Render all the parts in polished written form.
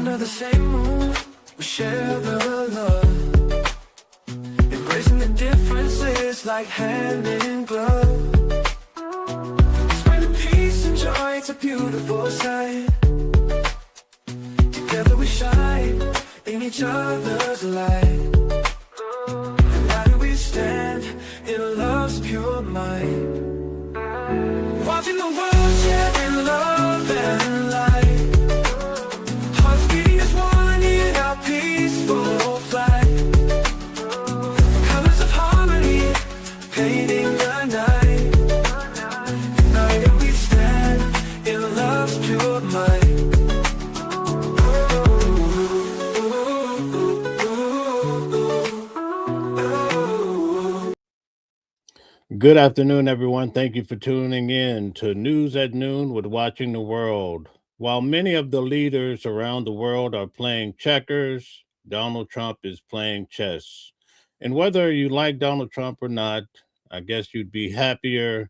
Under the same moon, we share the love, embracing the differences like hand in glove. Spreading peace and joy, it's a beautiful sight. Together we shine in each other's light. And how do we stand in love's pure might? Watching the world share in love and light. Hearts beating as one in our peaceful flight. Colors of harmony painting the night. United we stand in love's pure might. Good afternoon, everyone. Thank you for tuning in to News at Noon with Watching the World. While many of the leaders around the world are playing checkers, Donald Trump is playing chess. And whether you like Donald Trump or not, I guess you'd be happier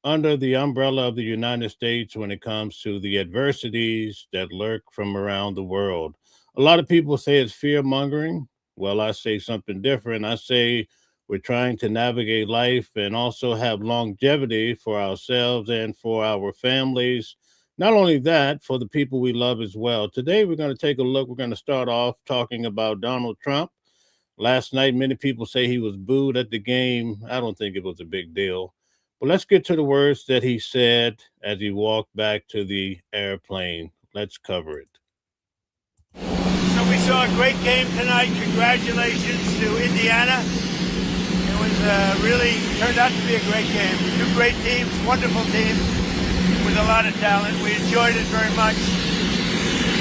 under the umbrella of the United States when it comes to the adversities that lurk from around the world. A lot of people say it's fear-mongering. Well, I say something different. I say we're trying to navigate life and also have longevity for ourselves and for our families. Not only that, for the people we love as well. Today, we're going to take a look. We're going to start off talking about Donald Trump. Last night, many people say he was booed at the game. I don't think it was a big deal. But let's get to the words that he said as he walked back to the airplane. Let's cover it. So we saw a great game tonight. Congratulations to Indiana. It was really turned out to be a great game. Two great teams, wonderful teams with a lot of talent. We enjoyed it very much.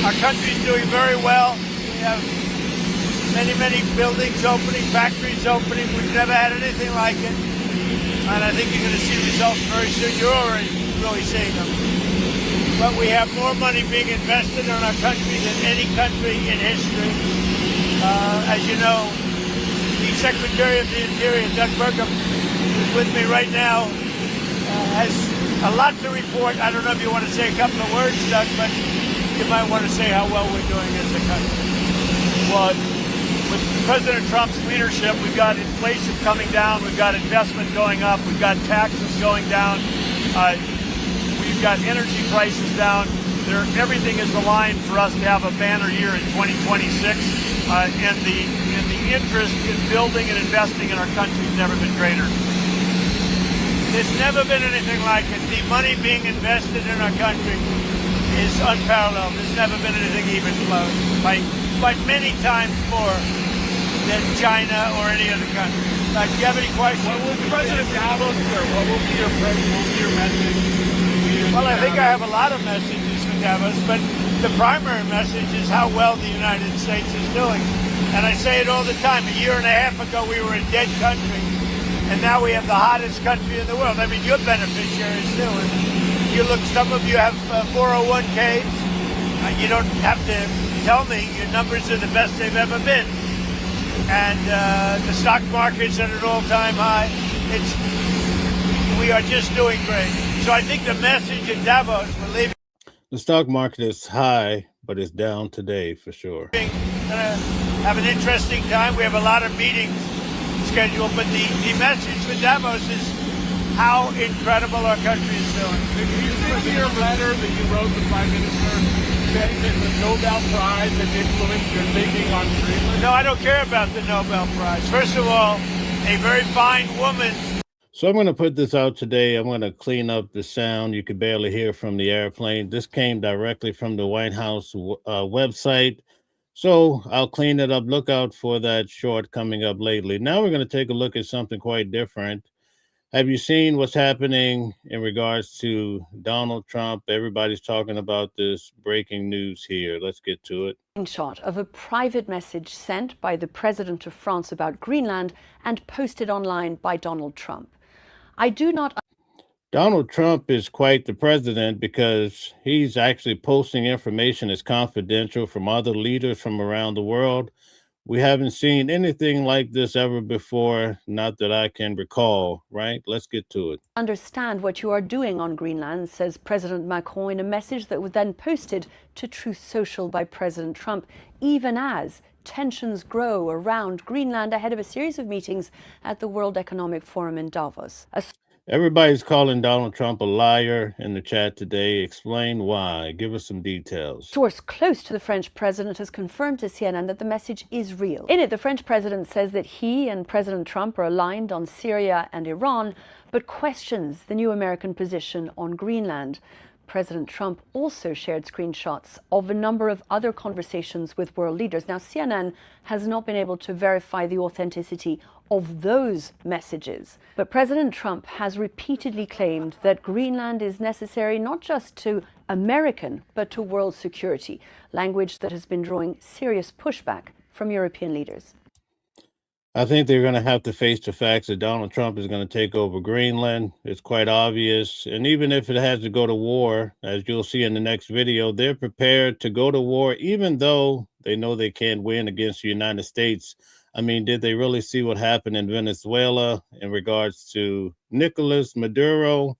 Our country's doing very well. We have many buildings opening, factories opening. We've never had anything like it. And I think you're going to see results very soon. You're already really seeing them. But we have more money being invested in our country than any country in history. As you know, the Secretary of the Interior, Doug Burgum, who's with me right now, has a lot to report. I don't know if you want to say a couple of words, Doug, but you might want to say how well we're doing as a country. Well, with President Trump's leadership, we've got inflation coming down, we've got investment going up, we've got taxes going down, we've got energy prices down. Everything is aligned for us to have a banner year in 2026, and the interest in building and investing in our country has never been greater. There's never been anything like it. The money being invested in our country is unparalleled. There's never been anything even close, by many times more than China or any other country. Do you have any questions? What will President Davos, or what will be your message? Well, I think I have a lot of messages for Davos, but the primary message is how well the United States is doing. And I say it all the time. A year and a half ago, we were a dead country, and now we have the hottest country in the world. I mean, you're beneficiaries too. And you look, some of you have 401ks. You don't have to tell me your numbers are the best they've ever been. And the stock market's at an all-time high. We are just doing great. So I think the message in Davos, we're leaving. The stock market is high, but it's down today for sure. Have an interesting time. We have a lot of meetings scheduled, but the message for Davos is how incredible our country is doing. Did you see your letter that you wrote to Prime Minister saying that the Nobel Prize has influenced your thinking on Greenland? No, I don't care about the Nobel Prize. First of all, a very fine woman. So I'm going to put this out today. I'm going to clean up the sound. You could barely hear from the airplane. This came directly from the White House website. So I'll clean it up. Look out for that short coming up lately. Now we're going to take a look at something quite different. Have you seen what's happening in regards to Donald Trump? Everybody's talking about this breaking news here. Let's get to it. Shot of a private message sent by the President of France about Greenland and posted online by Donald Trump. I do not... Donald Trump is quite the president because he's actually posting information that's confidential from other leaders from around the world. We haven't seen anything like this ever before, not that I can recall, right? Let's get to it. Understand what you are doing on Greenland, says President Macron in a message that was then posted to Truth Social by President Trump, even as tensions grow around Greenland ahead of a series of meetings at the World Economic Forum in Davos. Everybody's calling Donald Trump a liar in the chat today. Explain why. Give us some details. Source close to the French president has confirmed to CNN that the message is real. In it, the French president says that he and President Trump are aligned on Syria and Iran, but questions the new American position on Greenland. President Trump also shared screenshots of a number of other conversations with world leaders. Now, CNN has not been able to verify the authenticity of those messages, but President Trump has repeatedly claimed that Greenland is necessary not just to American, but to world security, language that has been drawing serious pushback from European leaders. I think they're going to have to face the facts that Donald Trump is going to take over Greenland. It's quite obvious. And even if it has to go to war, as you'll see in the next video, they're prepared to go to war, even though they know they can't win against the United States. I mean, did they really see what happened in Venezuela in regards to Nicolas Maduro?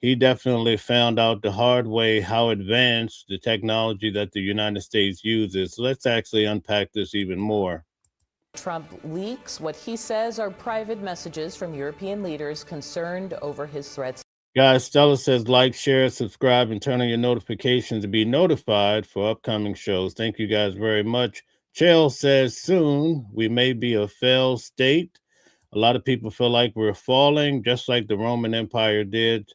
He definitely found out the hard way how advanced the technology that the United States uses. So let's actually unpack this even more. Trump leaks what he says are private messages from European leaders concerned over his threats. Guys, Stella says like, share, subscribe, and turn on your notifications to be notified for upcoming shows. Thank you guys very much. Chell says soon we may be a failed state. A lot of people feel like we're falling, just like the Roman Empire did.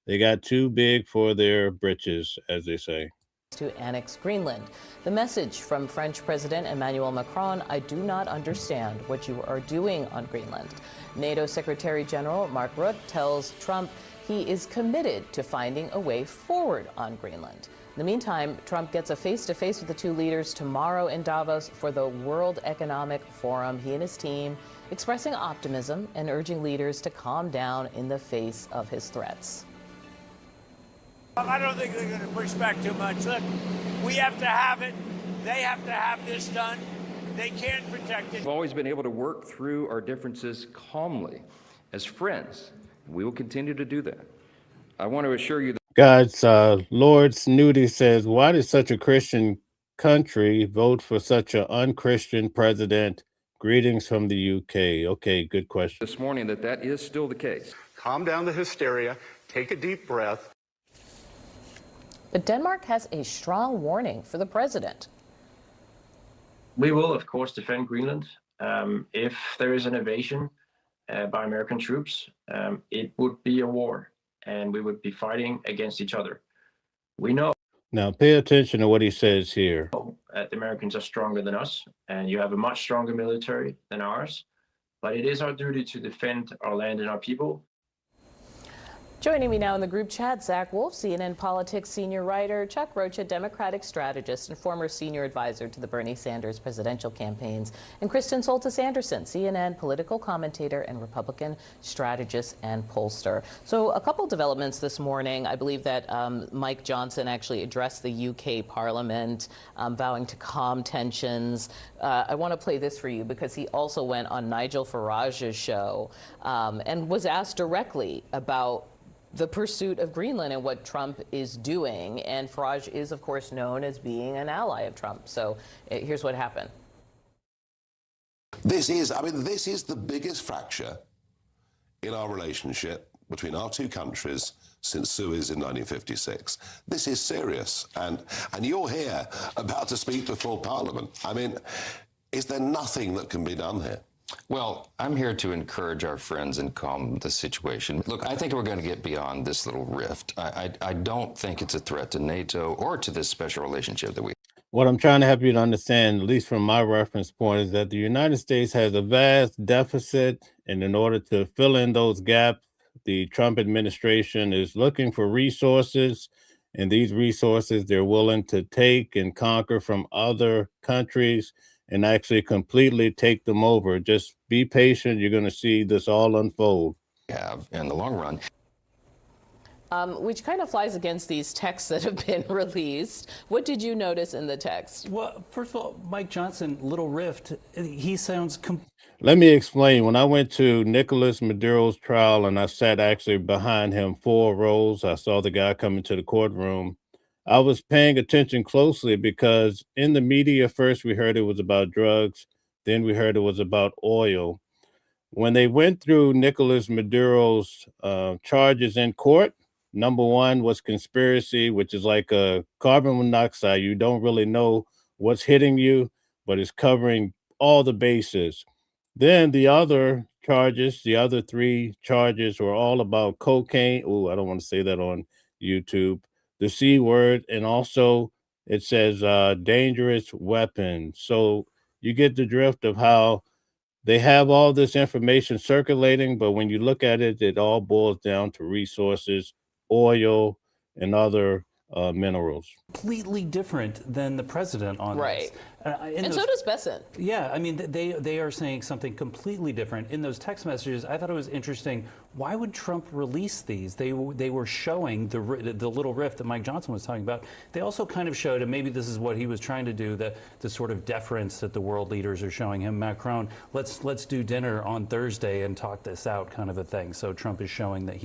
They got too big for their britches, as they say. To annex Greenland. The message from French President Emmanuel Macron: I do not understand what you are doing on Greenland. NATO Secretary General Mark Rutte tells Trump he is committed to finding a way forward on Greenland. In the meantime, Trump gets a face-to-face with the two leaders tomorrow in Davos for the World Economic Forum. He and his team expressing optimism and urging leaders to calm down in the face of his threats. I don't think they're going to push back too much. Look, we have to have it. They have to have this done. They can't protect it. We've always been able to work through our differences calmly as friends. We will continue to do that. I want to assure you that. Guys, Lord Snooty says, why did such a Christian country vote for such an unchristian president? Greetings from the UK. Okay, good question. This morning that is still the case. Calm down the hysteria. Take a deep breath. But Denmark has a strong warning for the president. We will, of course, defend Greenland. If there is an invasion by American troops, it would be a war, and we would be fighting against each other. We know. Now, pay attention to what he says here. The Americans are stronger than us, and you have a much stronger military than ours. But it is our duty to defend our land and our people. Joining me now in the group chat, Zach Wolf, CNN politics senior writer, Chuck Rocha, Democratic strategist and former senior advisor to the Bernie Sanders presidential campaigns, and Kristen Soltis Anderson, CNN political commentator and Republican strategist and pollster. So a couple developments this morning. I believe that Mike Johnson actually addressed the UK Parliament, vowing to calm tensions. I want to play this for you because he also went on Nigel Farage's show and was asked directly about the pursuit of Greenland and what Trump is doing. And Farage is, of course, known as being an ally of Trump. So here's what happened. This is the biggest fracture in our relationship between our two countries since Suez in 1956. This is serious. And you're here about to speak before Parliament. I mean, is there nothing that can be done here? Well, I'm here to encourage our friends and calm the situation. Look, I think we're going to get beyond this little rift. I don't think it's a threat to NATO or to this special relationship that we. What I'm trying to help you to understand, at least from my reference point, is that the United States has a vast deficit, and in order to fill in those gaps, the Trump administration is looking for resources, and these resources they're willing to take and conquer from other countries and actually completely take them over. Just be patient. You're going to see this all unfold. Have in the long run. which kind of flies against these texts that have been released. What did you notice in the text? Well, first of all, Mike Johnson, little rift, he sounds Let me explain. When I went to Nicolas Maduro's trial and I sat actually behind him 4 rows, I saw the guy come into the courtroom. I was paying attention closely because in the media, first we heard it was about drugs, then we heard it was about oil. When they went through Nicolas Maduro's charges in court, number one was conspiracy, which is like a carbon monoxide. You don't really know what's hitting you, but it's covering all the bases. Then the other charges, the other 3 charges were all about cocaine. Oh, I don't want to say that on YouTube. The C word, and also it says dangerous weapons. So you get the drift of how they have all this information circulating, but when you look at it, it all boils down to resources, oil, and other minerals. completely different than the president on Right. this. And so does Besant. Yeah, I mean, they are saying something completely different. In those text messages, I thought it was interesting. Why would Trump release these? They were showing the little rift that Mike Johnson was talking about. They also kind of showed, and maybe this is what he was trying to do, the sort of deference that the world leaders are showing him. Macron, let's do dinner on Thursday and talk this out, kind of a thing. So Trump is showing that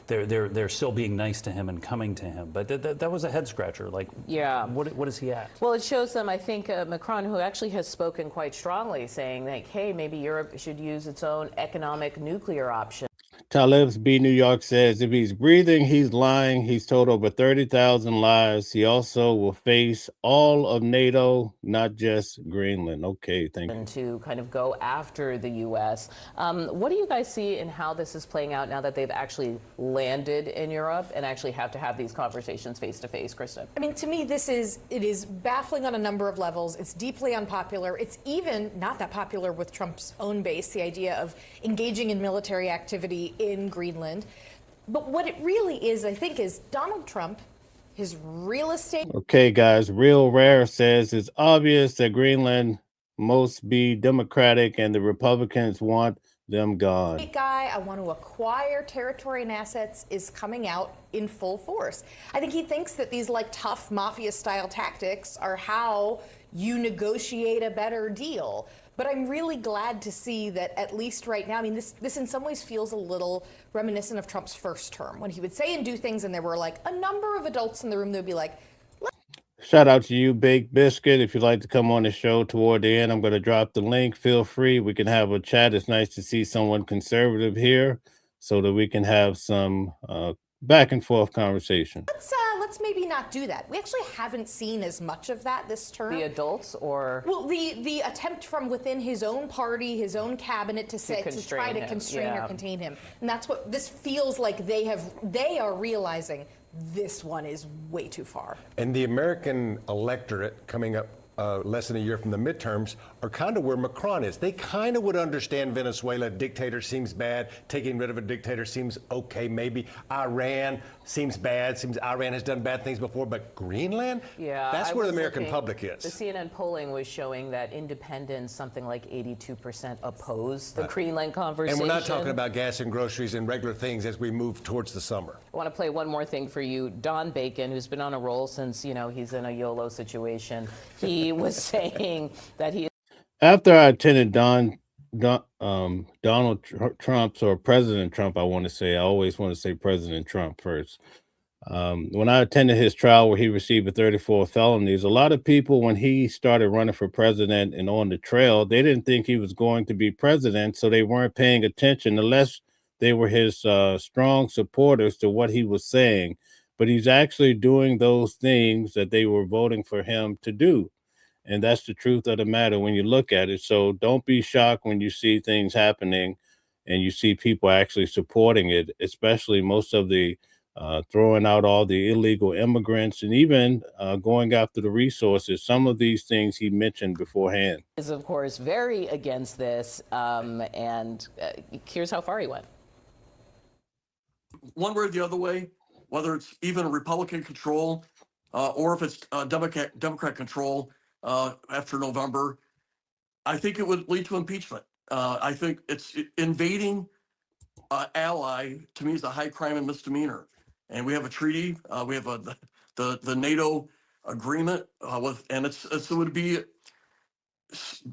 they're still being nice to him and coming to him. But that was a head scratcher. Like, yeah, what is he at? Well, it shows them, I think, Macron, who actually has spoken quite strongly, saying that, hey, maybe Europe should use its own economic nuclear option. Talib's B. New York says if he's breathing, he's lying. He's told over 30,000 lies. He also will face all of NATO, not just Greenland. Okay, thank you. To kind of go after the U.S. What do you guys see in how this is playing out now that they've actually landed in Europe and actually have to have these conversations face to face, Kristen? I mean, to me, it is baffling on a number of levels. It's deeply unpopular. It's even not that popular with Trump's own base, the idea of engaging in military activity in Greenland. But what it really is, I think, is Donald Trump, his real estate. Okay, guys, Real Rare says it's obvious that Greenland must be Democratic and the Republicans want them gone. Guy, I want to acquire territory and assets, is coming out in full force. I think he thinks that these like tough mafia style tactics are how you negotiate a better deal. But I'm really glad to see that at least right now, I mean, this in some ways feels a little reminiscent of Trump's first term, when he would say and do things and there were like a number of adults in the room that would be like, shout out to you, Baked Biscuit. If you'd like to come on the show toward the end, I'm going to drop the link. Feel free. We can have a chat. It's nice to see someone conservative here so that we can have some back and forth conversation. Let's maybe not do that. We actually haven't seen as much of that this term. The adults, or well, the attempt from within his own party, his own cabinet to try to constrain or contain him, and that's what this feels like. They are realizing this one is way too far. And the American electorate coming up less than a year from the midterms are kind of where Macron is. They kind of would understand Venezuela. Dictator seems bad. Taking rid of a dictator seems okay, maybe. Iran seems bad. Seems Iran has done bad things before. But Greenland? Yeah, that's where the American public is. The CNN polling was showing that independents, something like 82% oppose the Greenland conversation. And we're not talking about gas and groceries and regular things as we move towards the summer. I want to play one more thing for you. Don Bacon, who's been on a roll since, he's in a YOLO situation. He was saying that he... After I attended Donald Trump's, or President Trump, I always want to say President Trump first. When I attended his trial where he received 34 felonies, a lot of people, when he started running for president and on the trail, they didn't think he was going to be president, so they weren't paying attention unless they were his strong supporters to what he was saying. But he's actually doing those things that they were voting for him to do. And that's the truth of the matter when you look at it. So don't be shocked when you see things happening and you see people actually supporting it, especially most of the throwing out all the illegal immigrants and even going after the resources. Some of these things he mentioned beforehand. Is, of course, very against this. And here's how far he went. One way or the other way, whether it's even a Republican control or if it's Democrat control, after November, I think it would lead to impeachment. I think it's invading ally, to me, is a high crime and misdemeanor. and we have a treaty. We have the NATO agreement it would be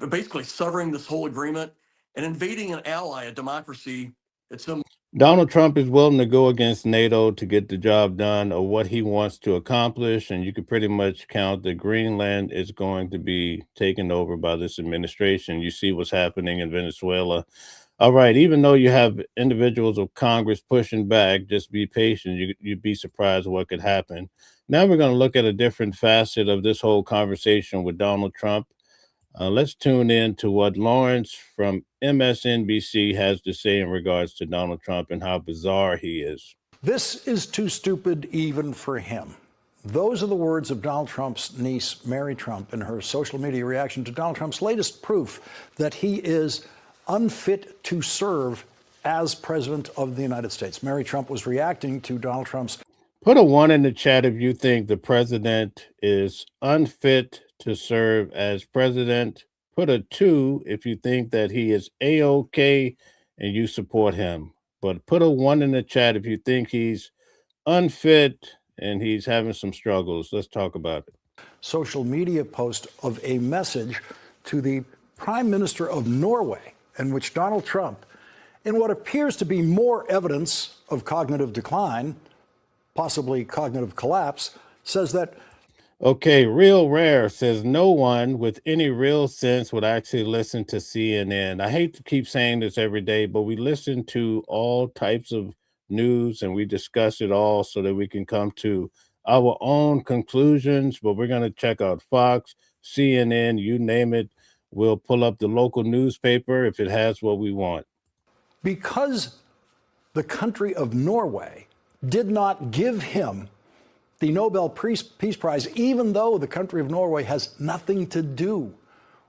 basically severing this whole agreement and invading an ally, a democracy. It's a Donald Trump is willing to go against NATO to get the job done or what he wants to accomplish. And you could pretty much count that Greenland is going to be taken over by this administration. You see what's happening in Venezuela. All right, even though you have individuals of Congress pushing back, just be patient. You'd be surprised what could happen. Now we're going to look at a different facet of this whole conversation with Donald Trump. Let's tune in to what Lawrence from MSNBC has to say in regards to Donald Trump and how bizarre he is. This is too stupid even for him. Those are the words of Donald Trump's niece, Mary Trump, in her social media reaction to Donald Trump's latest proof that he is unfit to serve as president of the United States. Mary Trump was reacting to Donald Trump's. Put a 1 in the chat if you think the president is unfit to serve as president. Put a 2 if you think that he is A-OK and you support him. But put a 1 in the chat if you think he's unfit and he's having some struggles. Let's talk about it. Social media post of a message to the Prime Minister of Norway, in which Donald Trump, in what appears to be more evidence of cognitive decline, possibly cognitive collapse, says that. Okay, Real Rare says no one with any real sense would actually listen to CNN. I hate to keep saying this every day, but we listen to all types of news and we discuss it all so that we can come to our own conclusions. But we're going to check out Fox, CNN, you name it. We'll pull up the local newspaper if it has what we want. Because the country of Norway did not give him the Nobel Peace Prize, even though the country of Norway has nothing to do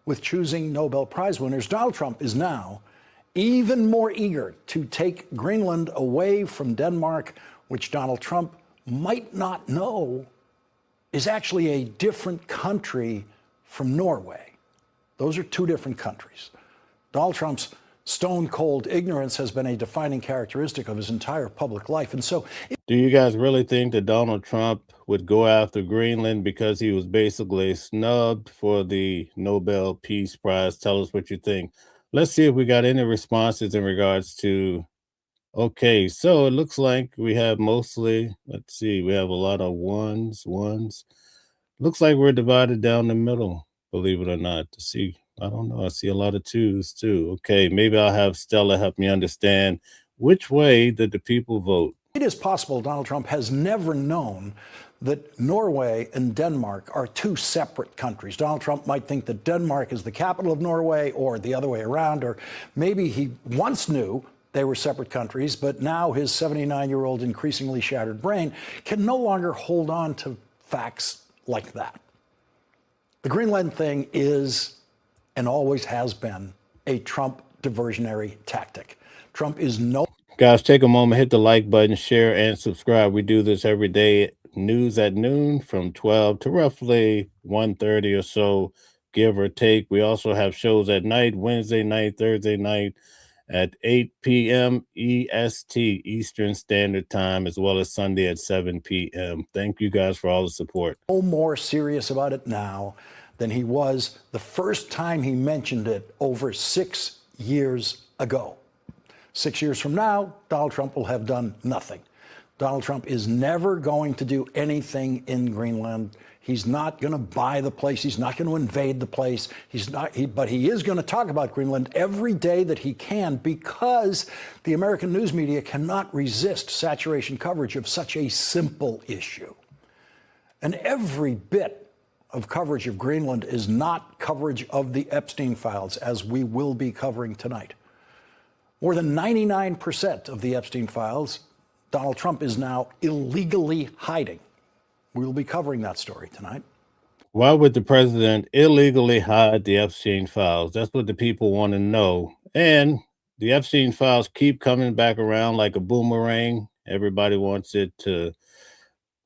with choosing Nobel Prize winners, Donald Trump is now even more eager to take Greenland away from Denmark, which Donald Trump might not know is actually a different country from Norway. Those are two different countries. Donald Trump's stone-cold ignorance has been a defining characteristic of his entire public life. And so, do you guys really think that Donald Trump would go after Greenland because he was basically snubbed for the Nobel Peace Prize? Tell us what you think. Let's see if we got any responses in regards to. Okay, so it looks like we have mostly, let's see, we have a lot of ones. Looks like we're divided down the middle, believe it or not. To see, I don't know, I see a lot of 2s too. Okay, maybe I'll have Stella help me understand which way did the people vote. it is possible Donald Trump has never known that Norway and Denmark are two separate countries. Donald Trump might think that Denmark is the capital of Norway or the other way around, or maybe he once knew they were separate countries, but now his 79-year-old increasingly shattered brain can no longer hold on to facts like that. The Greenland thing is, and always has been, a Trump diversionary tactic. Trump is no... Guys, take a moment, hit the like button, share, and subscribe. We do this every day, news at noon from 12 to roughly 1:30 or so, give or take. We also have shows at night, Wednesday night, Thursday night, at 8 p.m. EST, Eastern Standard Time, as well as Sunday at 7 p.m. Thank you guys for all the support. No more serious about it now than he was the first time he mentioned it over 6 years ago. 6 years from now, Donald Trump will have done nothing. Donald Trump is never going to do anything in Greenland. He's not going to buy the place. He's not going to invade the place. But he is going to talk about Greenland every day that he can, because the American news media cannot resist saturation coverage of such a simple issue. And every bit of coverage of Greenland is not coverage of the Epstein files, as we will be covering tonight. More than 99% of the Epstein files, Donald Trump is now illegally hiding. We will be covering that story tonight. Why would the president illegally hide the Epstein files? That's what the people want to know. And the Epstein files keep coming back around like a boomerang. Everybody wants it to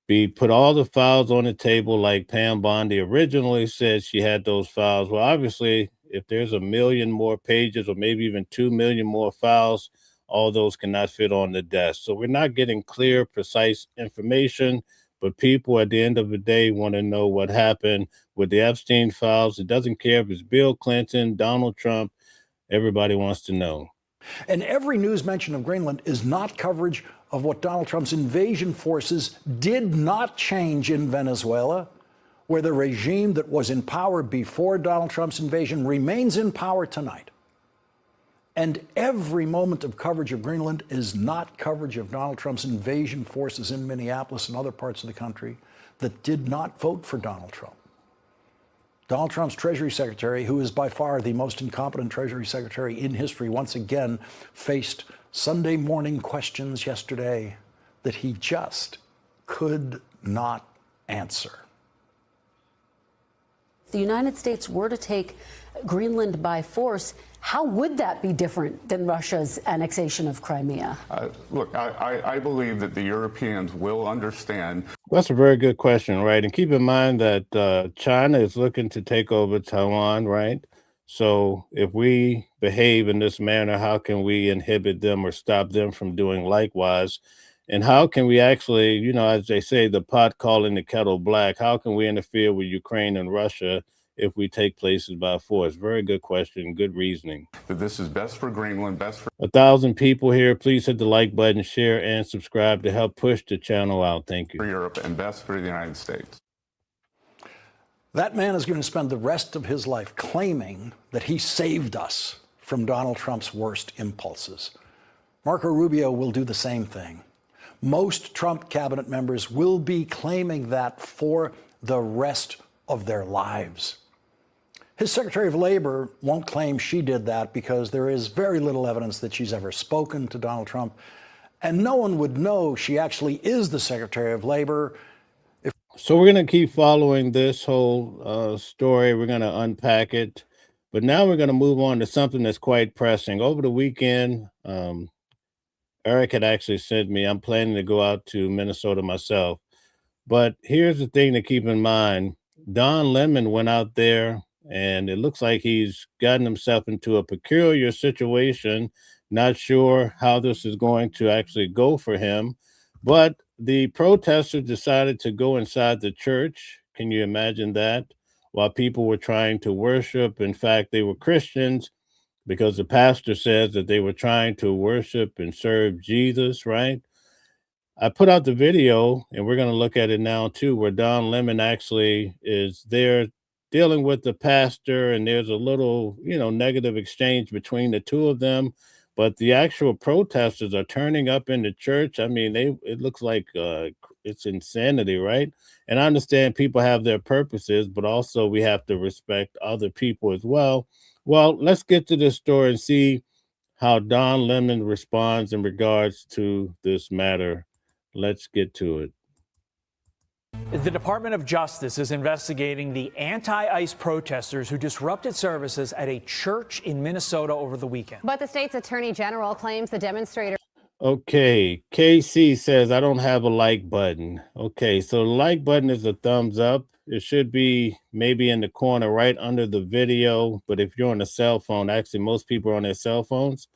be put all the files on the table, like Pam Bondi originally said she had those files. Well, obviously, if there's 1 million more pages or maybe even 2 million more files all those cannot fit on the desk. So we're not getting clear, precise information, but people at the end of the day want to know what happened with the Epstein files. It doesn't care if it's Bill Clinton, Donald Trump, everybody wants to know. And every news mention of Greenland is not coverage of what Donald Trump's invasion forces did not change in Venezuela, where the regime that was in power before Donald Trump's invasion remains in power tonight. And every moment of coverage of Greenland is not coverage of Donald Trump's invasion forces in Minneapolis and other parts of the country that did not vote for Donald Trump. Donald Trump's Treasury Secretary, who is by far the most incompetent Treasury Secretary in history, once again faced Sunday morning questions yesterday that he just could not answer. If the United States were to take Greenland by force, how would that be different than Russia's annexation of Crimea? Look, I believe that the Europeans will understand. That's a very good question, right? And keep in mind that China is looking to take over Taiwan, right? So if we behave in this manner, how can we inhibit them or stop them from doing likewise? And how can we actually, you know, as they say, the pot calling the kettle black, how can we interfere with Ukraine and Russia if we take places by force? Very good question, good reasoning. That this is best for Greenland, best for 1,000 people here. Please hit the like button, share, and subscribe to help push the channel out. Thank you. Europe and best for the United States. That man is going to spend the rest of his life claiming that he saved us from Donald Trump's worst impulses. Marco Rubio will do the same thing. Most Trump cabinet members will be claiming that for the rest of their lives. His Secretary of Labor won't claim she did that because there is very little evidence that she's ever spoken to Donald Trump, and no one would know she actually is the Secretary of Labor. So we're going to keep following this whole story. We're going to unpack it. But now we're going to move on to something that's quite pressing. Over the weekend, Eric had actually sent me, I'm planning to go out to Minnesota myself. But here's the thing to keep in mind. Don Lemon went out there, and it looks like he's gotten himself into a peculiar situation. Not sure how this is going to actually go for him. But the protesters decided to go inside the church. Can you imagine that? While people were trying to worship. In fact, they were Christians because the pastor says that they were trying to worship and serve Jesus, right? I put out the video, and we're going to look at it now, too, where Don Lemon actually is there dealing with the pastor, and there's a little, negative exchange between the two of them. But the actual protesters are turning up in the church. I mean, it looks like it's insanity, right? And I understand people have their purposes, but also we have to respect other people as well. Well, let's get to this story and see how Don Lemon responds in regards to this matter. Let's get to it. The Department of Justice is investigating the anti-ICE protesters who disrupted services at a church in Minnesota over the weekend. But the state's attorney general claims the demonstrators. Okay, KC says, I don't have a like button. Okay, so the like button is a thumbs up. It should be maybe in the corner right under the video. But if you're on a cell phone, actually most people are on their cell phones,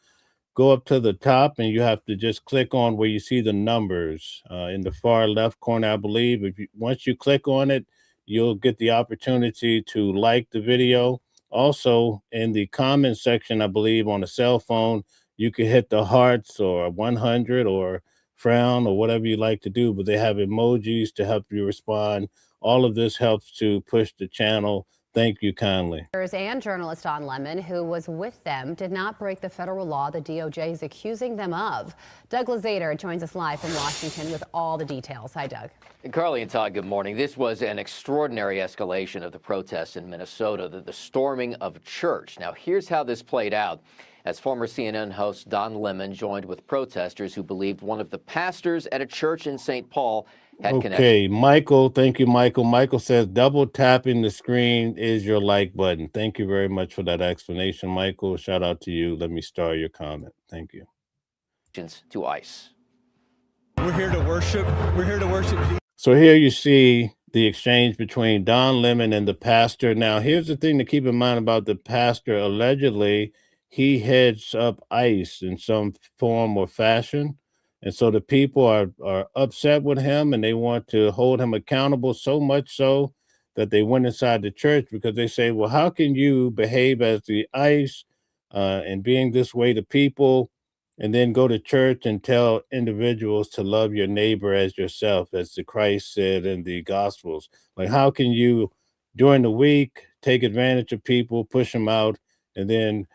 go up to the top and you have to just click on where you see the numbers in the far left corner, I believe. Once you click on it, you'll get the opportunity to like the video. Also, in the comment section, I believe on a cell phone, you can hit the hearts or 100 or frown or whatever you like to do, but they have emojis to help you respond. All of this helps to push the channel. Thank you kindly. And journalist Don Lemon, who was with them, did not break the federal law the DOJ is accusing them of. Doug Lazater joins us live from Washington with all the details. Hi, Doug. Carly and Todd, good morning. This was an extraordinary escalation of the protests in Minnesota, the storming of a church. Now, here's how this played out. As former CNN host Don Lemon joined with protesters who believed one of the pastors at a church in St. Paul had Okay, connections. Michael, thank you, Michael. Michael says double tapping the screen is your like button. Thank you very much for that explanation, Michael. Shout out to you. Let me star your comment. Thank you. To ICE. We're here to worship. We're here to worship Jesus. So here you see the exchange between Don Lemon and the pastor. Now, here's the thing to keep in mind about the pastor. Allegedly, he heads up ICE in some form or fashion. And so the people are upset with him and they want to hold him accountable, so much so that they went inside the church because they say, well, how can you behave as the ICE and being this way to people and then go to church and tell individuals to love your neighbor as yourself, as the Christ said in the Gospels? Like, how can you during the week take advantage of people, push them out, and then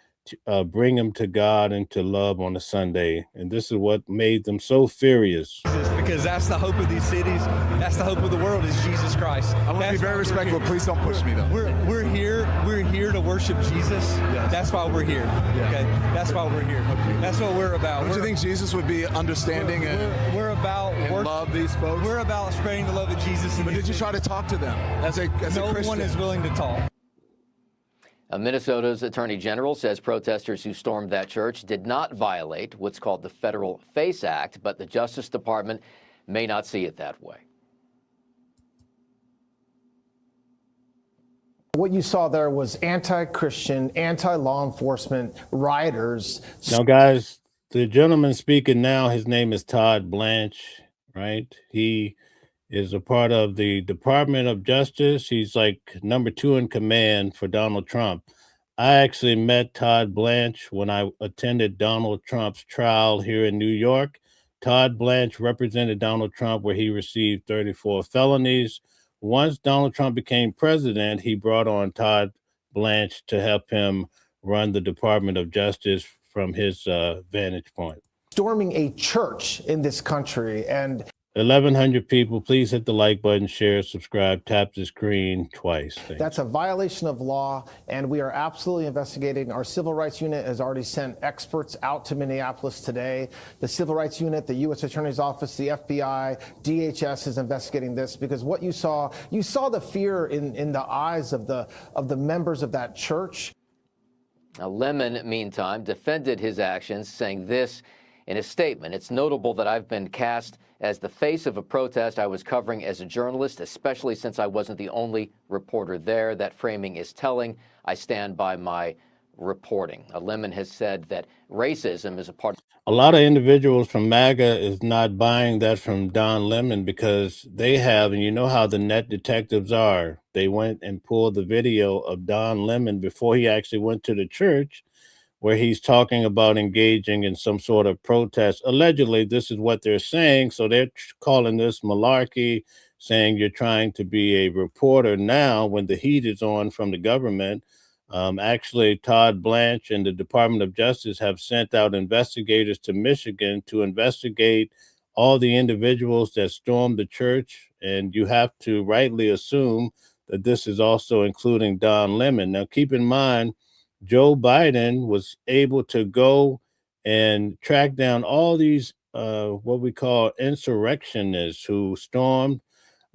bring them to God and to love on a Sunday? And this is what made them so furious. Because that's the hope of these cities. That's the hope of the world is Jesus Christ. I want to be very respectful. Please don't push me, though. We're here to worship Jesus. Yes. That's why we're here. Yeah. Okay, that's why we're here. Okay. That's what we're about. Don't you think Jesus would be understanding we're about and love these folks? We're about spreading the love of Jesus. But did you try to talk to them as a Christian? No one is willing to talk. Minnesota's Attorney General says protesters who stormed that church did not violate what's called the Federal FACE Act, but the Justice Department may not see it that way. What you saw there was anti-Christian, anti-law enforcement rioters. Now, guys, the gentleman speaking now, his name is Todd Blanche, right? He is a part of the Department of Justice. He's like number 2 in command for Donald Trump. I actually met Todd Blanche when I attended Donald Trump's trial here in New York. Todd Blanche represented Donald Trump where he received 34 felonies. Once Donald Trump became president, he brought on Todd Blanche to help him run the Department of Justice from his vantage point. Storming a church in this country and 1,100 people. Please hit the like button, share, subscribe, tap the screen twice. Thanks. That's a violation of law, and we are absolutely investigating. Our Civil Rights Unit has already sent experts out to Minneapolis today. The Civil Rights Unit, the U.S. Attorney's Office, the FBI, DHS is investigating this because what you saw the fear in the eyes of the members of that church. Now, Lemon, meantime, defended his actions, saying this in a statement: "It's notable that I've been cast as the face of a protest I was covering as a journalist, especially since I wasn't the only reporter there. That framing is telling. I stand by my reporting." Lemon has said that racism is a part. A lot of individuals from MAGA is not buying that from Don Lemon because they have, and you know how the net detectives are. They went and pulled the video of Don Lemon before he actually went to the church, where he's talking about engaging in some sort of protest. Allegedly, this is what they're saying. So they're calling this malarkey, saying you're trying to be a reporter now when the heat is on from the government. Actually, Todd Blanche and the Department of Justice have sent out investigators to Michigan to investigate all the individuals that stormed the church. And you have to rightly assume that this is also including Don Lemon. Now, keep in mind, Joe Biden was able to go and track down all these what we call insurrectionists who stormed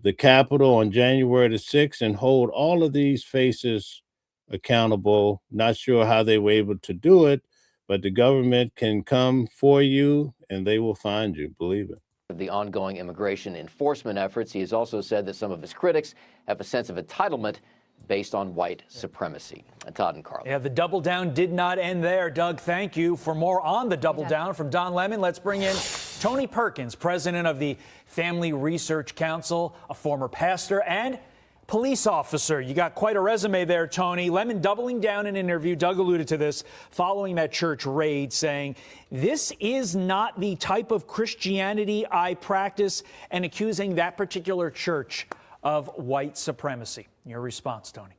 the Capitol on January the 6th and hold all of these faces accountable. Not sure how they were able to do it, but the government can come for you and they will find you, believe it. The ongoing immigration enforcement efforts. He has also said that some of his critics have a sense of entitlement based on white supremacy. Todd and Carl. Yeah, the double down did not end there. Doug, thank you. For more on the double down from Don Lemon, let's bring in Tony Perkins, president of the Family Research Council, a former pastor and police officer. You got quite a resume there, Tony. Lemon doubling down in an interview, Doug alluded to this, following that church raid, saying, "This is not the type of Christianity I practice," and accusing that particular church of white supremacy. Your response, Tony?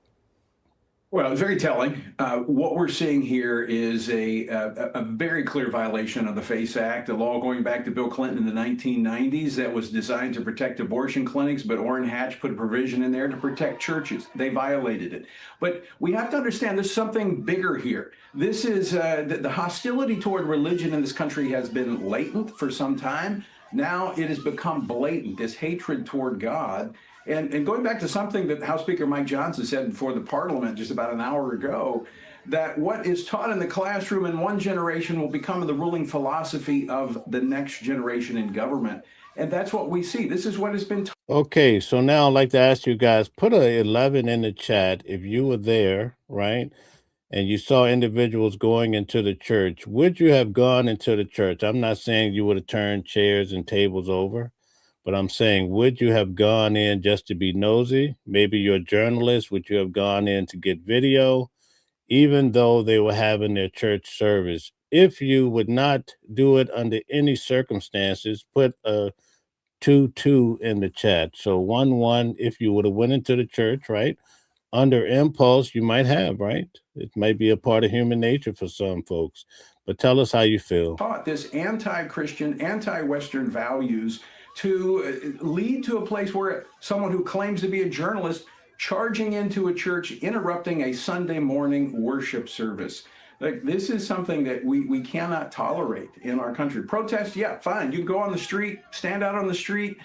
Well, it's very telling. What we're seeing here is a very clear violation of the FACE Act, a law going back to Bill Clinton in the 1990s that was designed to protect abortion clinics, but Orrin Hatch put a provision in there to protect churches. They violated it. But we have to understand there's something bigger here. This is the hostility toward religion in this country has been latent for some time. Now it has become blatant, this hatred toward God. And going back to something that House Speaker Mike Johnson said before the Parliament just about an hour ago, that what is taught in the classroom in one generation will become the ruling philosophy of the next generation in government. And that's what we see. This is what has been taught. Okay, so now I'd like to ask you guys, put a 11 in the chat if you were there, right? and you saw individuals going into the church, would you have gone into the church? I'm not saying you would have turned chairs and tables over, but I'm saying, would you have gone in just to be nosy? Maybe you're a journalist. Would you have gone in to get video, even though they were having their church service? If you would not do it under any circumstances, put a 2-2 in the chat. So 1-1 if you would have went into the church, right? Under impulse, you might have, right? It might be a part of human nature for some folks. But tell us how you feel. Taught this anti-Christian, anti-Western values to lead to a place where someone who claims to be a journalist charging into a church, interrupting a Sunday morning worship service. Like, this is something that we cannot tolerate in our country. Protest, yeah, fine. You can go on the street, stand out on the street.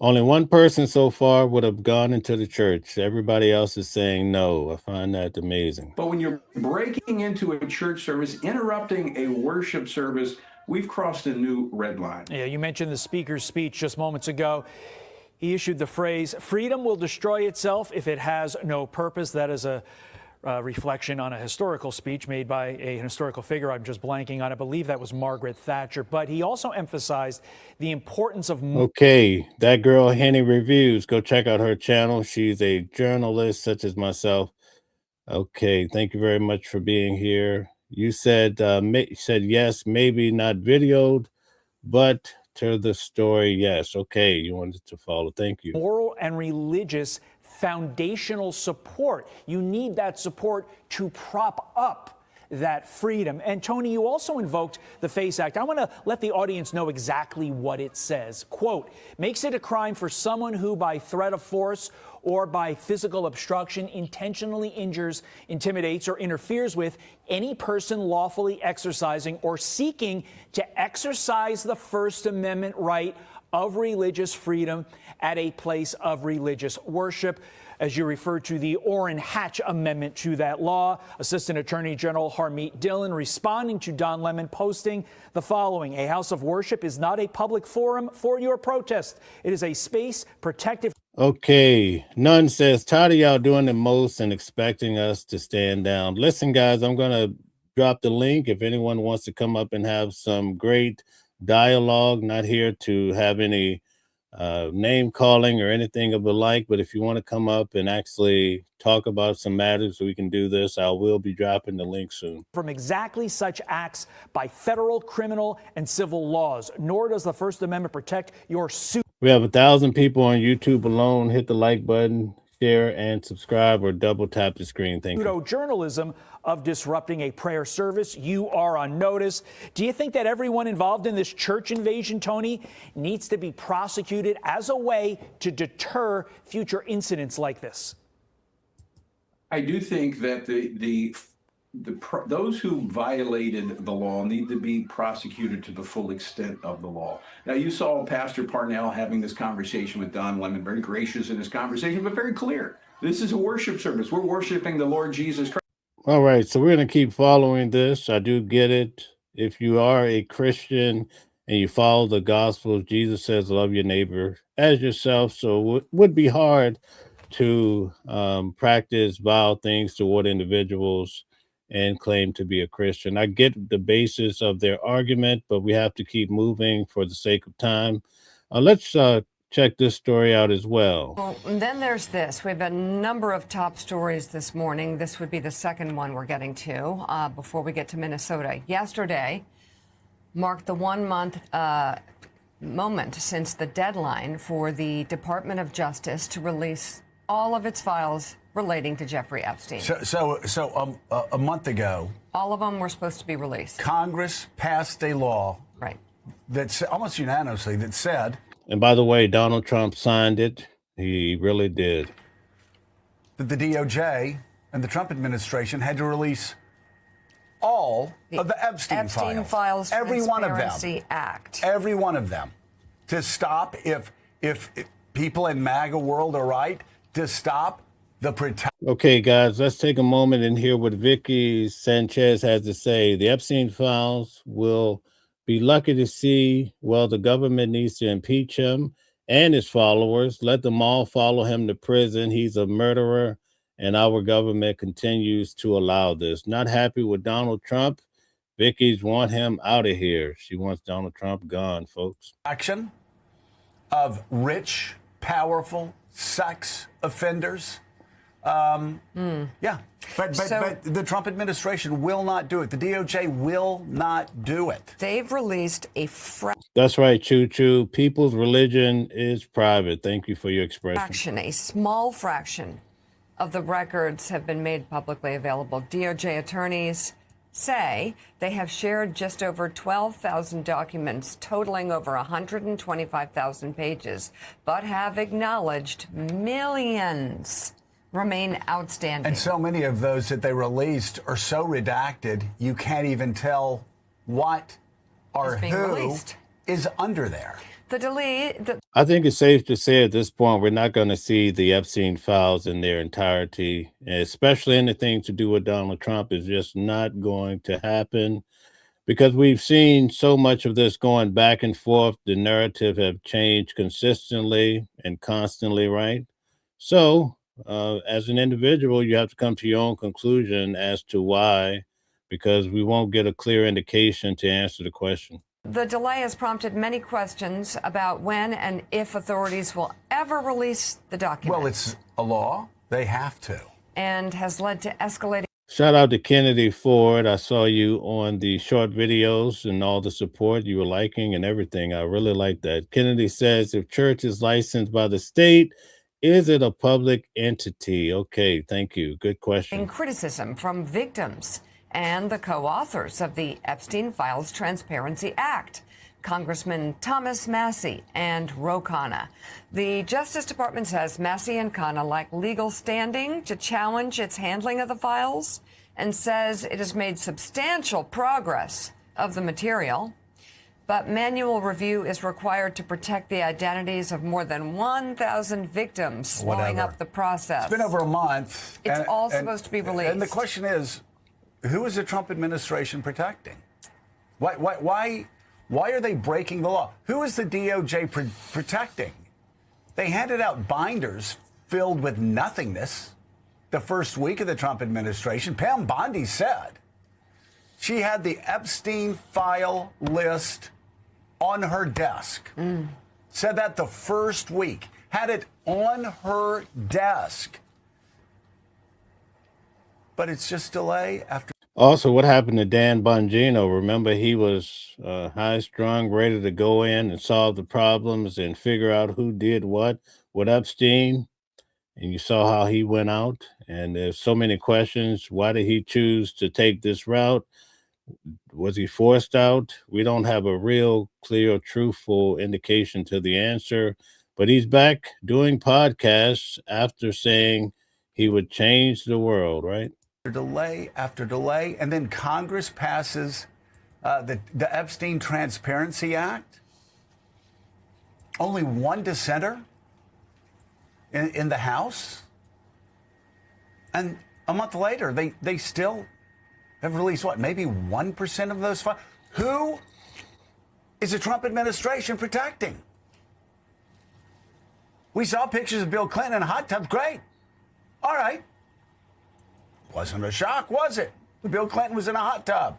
Only one person so far would have gone into the church. Everybody else is saying no. I find that amazing. But when you're breaking into a church service, interrupting a worship service, we've crossed a new red line. Yeah, you mentioned the speaker's speech just moments ago. He issued the phrase, "Freedom will destroy itself if it has no purpose." That is a reflection on a historical speech made by a historical figure. I'm just blanking on it. I believe that was Margaret Thatcher. But he also emphasized the importance of... Okay, that girl, Henny Reviews, go check out her channel. She's a journalist such as myself. Okay, thank you very much for being here. You said yes, maybe not videoed, but to the story, yes. Okay, you wanted to follow. Thank you. Moral and religious foundational support. You need that support to prop up that freedom. And Tony, you also invoked the FACE Act. I want to let the audience know exactly what it says. Quote, makes it a crime for someone who by threat of force or by physical obstruction intentionally injures, intimidates, or interferes with any person lawfully exercising or seeking to exercise the First Amendment right of religious freedom at a place of religious worship. As you refer to the Orrin Hatch Amendment to that law, Assistant Attorney General Harmeet Dillon responding to Don Lemon posting the following: a house of worship is not a public forum for your protest. It is a space protected. Okay, Nunn says, tired of y'all doing the most and expecting us to stand down. Listen, guys, I'm going to drop the link if anyone wants to come up and have some great dialogue. Not here to have any name calling or anything of the like, but if you want to come up and actually talk about some matters, we can do this. I will be dropping the link soon. From exactly such acts by federal, criminal, and civil laws, nor does the First Amendment protect your suit. We have 1,000 people on YouTube alone. Hit the like button, share, and subscribe, or double tap the screen. Thank you. Journalism of disrupting a prayer service. You are on notice. Do you think that everyone involved in this church invasion, Tony, needs to be prosecuted as a way to deter future incidents like this? I do think that those who violated the law need to be prosecuted to the full extent of the law. Now, you saw Pastor Parnell having this conversation with Don Lemon, very gracious in his conversation, but very clear. This is a worship service. We're worshiping the Lord Jesus Christ. All right, so we're going to keep following this. I do get it. If you are a Christian and you follow the gospel, Jesus says, love your neighbor as yourself. So it would be hard to practice vile things toward individuals and claim to be a Christian. I get the basis of their argument, but we have to keep moving for the sake of time. Let's check this story out as well. Well, and then there's this. We have a number of top stories this morning. This would be the second one we're getting to before we get to Minnesota. Yesterday marked the 1 month moment since the deadline for the Department of Justice to release all of its files relating to Jeffrey Epstein. So a month ago, all of them were supposed to be released. Congress passed a law, right, that's almost unanimously that said. And by the way, Donald Trump signed it. He really did. That the DOJ and the Trump administration had to release all of the Epstein files. Every one of them. Transparency Act. Every one of them. To stop, if people in MAGA world are right, to stop the protection. Okay, guys, let's take a moment and hear what Vicky Sanchez has to say. The Epstein files will be lucky to see, well, the government needs to impeach him and his followers. Let them all follow him to prison. He's a murderer and our government continues to allow this. Not happy with Donald Trump. Vicky's want him out of here. She wants Donald Trump gone, folks. Action of rich, powerful sex offenders. Yeah, but the Trump administration will not do it. The DOJ will not do it. They've released a That's right, Choo Choo. People's religion is private. Thank you for your expression. a small fraction of the records have been made publicly available. DOJ attorneys say they have shared just over 12,000 documents totaling over 125,000 pages, but have acknowledged millions remain outstanding. And so many of those that they released are so redacted, you can't even tell what or Is being who released. is under there. I think it's safe to say at this point we're not going to see the Epstein files in their entirety, especially anything to do with Donald Trump is just not going to happen because we've seen so much of this going back and forth. The narrative have changed consistently and constantly, right? So as an individual, you have to come to your own conclusion as to why, because we won't get a clear indication to answer the question. The delay has prompted many questions about when and if authorities will ever release the document. Well, it's a law. They have to. And has led to escalating. Shout out to Kennedy Ford. I saw you on the short videos and all the support you were liking and everything. I really like that. Kennedy says, if church is licensed by the state, is it a public entity? Okay, thank you. Good question. Criticism from victims and the co-authors of the Epstein Files Transparency Act, Congressman Thomas Massie and Ro Khanna. The Justice Department says Massie and Khanna lack legal standing to challenge its handling of the files and says it has made substantial progress of the material. But manual review is required to protect the identities of more than 1,000 victims, slowing up the process. It's been over a month. It's all supposed to be released. And the question is, who is the Trump administration protecting? Why are they breaking the law? Who is the DOJ protecting? They handed out binders filled with nothingness the first week of the Trump administration. Pam Bondi said she had the Epstein file list on her desk. Said that the first week. Had it on her desk. But it's just delay after. Also, what happened to Dan Bongino? Remember, he was high-strung, ready to go in and solve the problems and figure out who did what with Epstein. And you saw how he went out. And there's so many questions. Why did he choose to take this route? Was he forced out? We don't have a real, clear, truthful indication to the answer. But he's back doing podcasts after saying he would change the world, right? Delay after delay, and then Congress passes the Epstein Transparency Act. Only one dissenter in the House, and a month later, they still have released what, maybe 1% of those files. Who is the Trump administration protecting? We saw pictures of Bill Clinton in a hot tub. Great, all right. Wasn't a shock, was it? Bill Clinton was in a hot tub.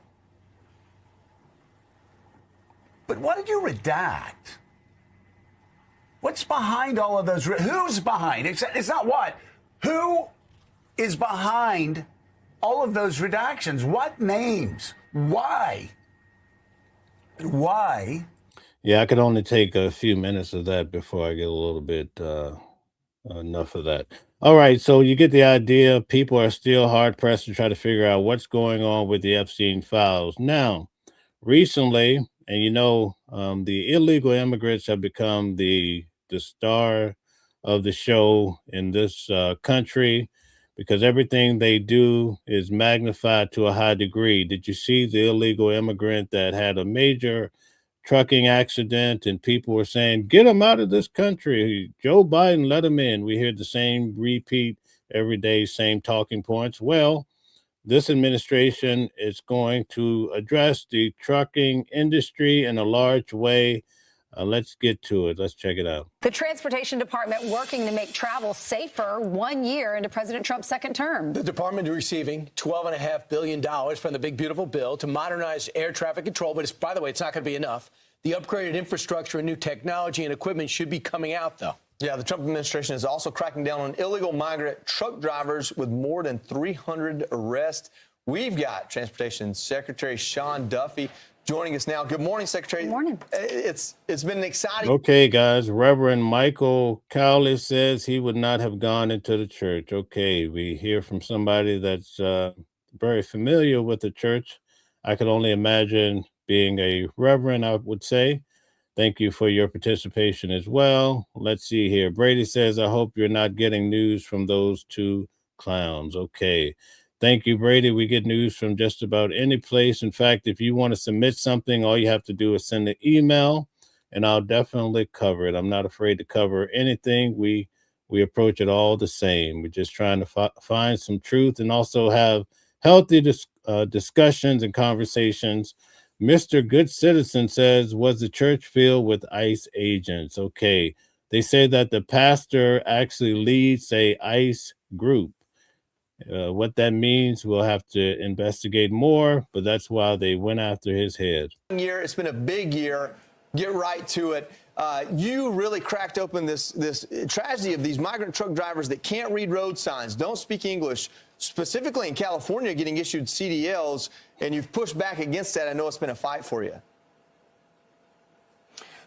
But what did you redact? What's behind all of those? Who's behind? It's not what. Who is behind all of those redactions? What names? Why? Why? Yeah, I could only take a few minutes of that before I get a little bit enough of that. All right, so you get the idea. People are still hard-pressed to try to figure out what's going on with the Epstein files. Now, recently, and you know, the illegal immigrants have become the star of the show in this country because everything they do is magnified to a high degree. Did you see the illegal immigrant that had a major trucking accident and people were saying, get him out of this country? Joe Biden, let him in. We hear the same repeat every day, same talking points. Well, this administration is going to address the trucking industry in a large way. Let's get to it. Let's check it out. The Transportation Department working to make travel safer 1 year into President Trump's second term. The department is receiving $12.5 billion from the big, beautiful bill to modernize air traffic control. But by the way, it's not going to be enough. The upgraded infrastructure and new technology and equipment should be coming out, though. Yeah, the Trump administration is also cracking down on illegal migrant truck drivers with more than 300 arrests. We've got Transportation Secretary Sean Duffy joining us now. Good morning, Secretary. Good morning. It's been an exciting. Okay, guys. Reverend Michael Cowley says he would not have gone into the church. Okay, we hear from somebody that's very familiar with the church. I can only imagine being a reverend, I would say. Thank you for your participation as well. Let's see here. Brady says, I hope you're not getting news from those two clowns. Okay. Thank you, Brady. We get news from just about any place. In fact, if you want to submit something, all you have to do is send an email, and I'll definitely cover it. I'm not afraid to cover anything. We approach it all the same. We're just trying to find some truth and also have healthy discussions and conversations. Mr. Good Citizen says, was the church filled with ICE agents? Okay. They say that the pastor actually leads a ICE group. What that means, we'll have to investigate more, but that's why they went after his head. It's been a big year. Get right to it. You really cracked open this tragedy of these migrant truck drivers that can't read road signs, don't speak English, specifically in California, getting issued CDLs, and you've pushed back against that. I know it's been a fight for you.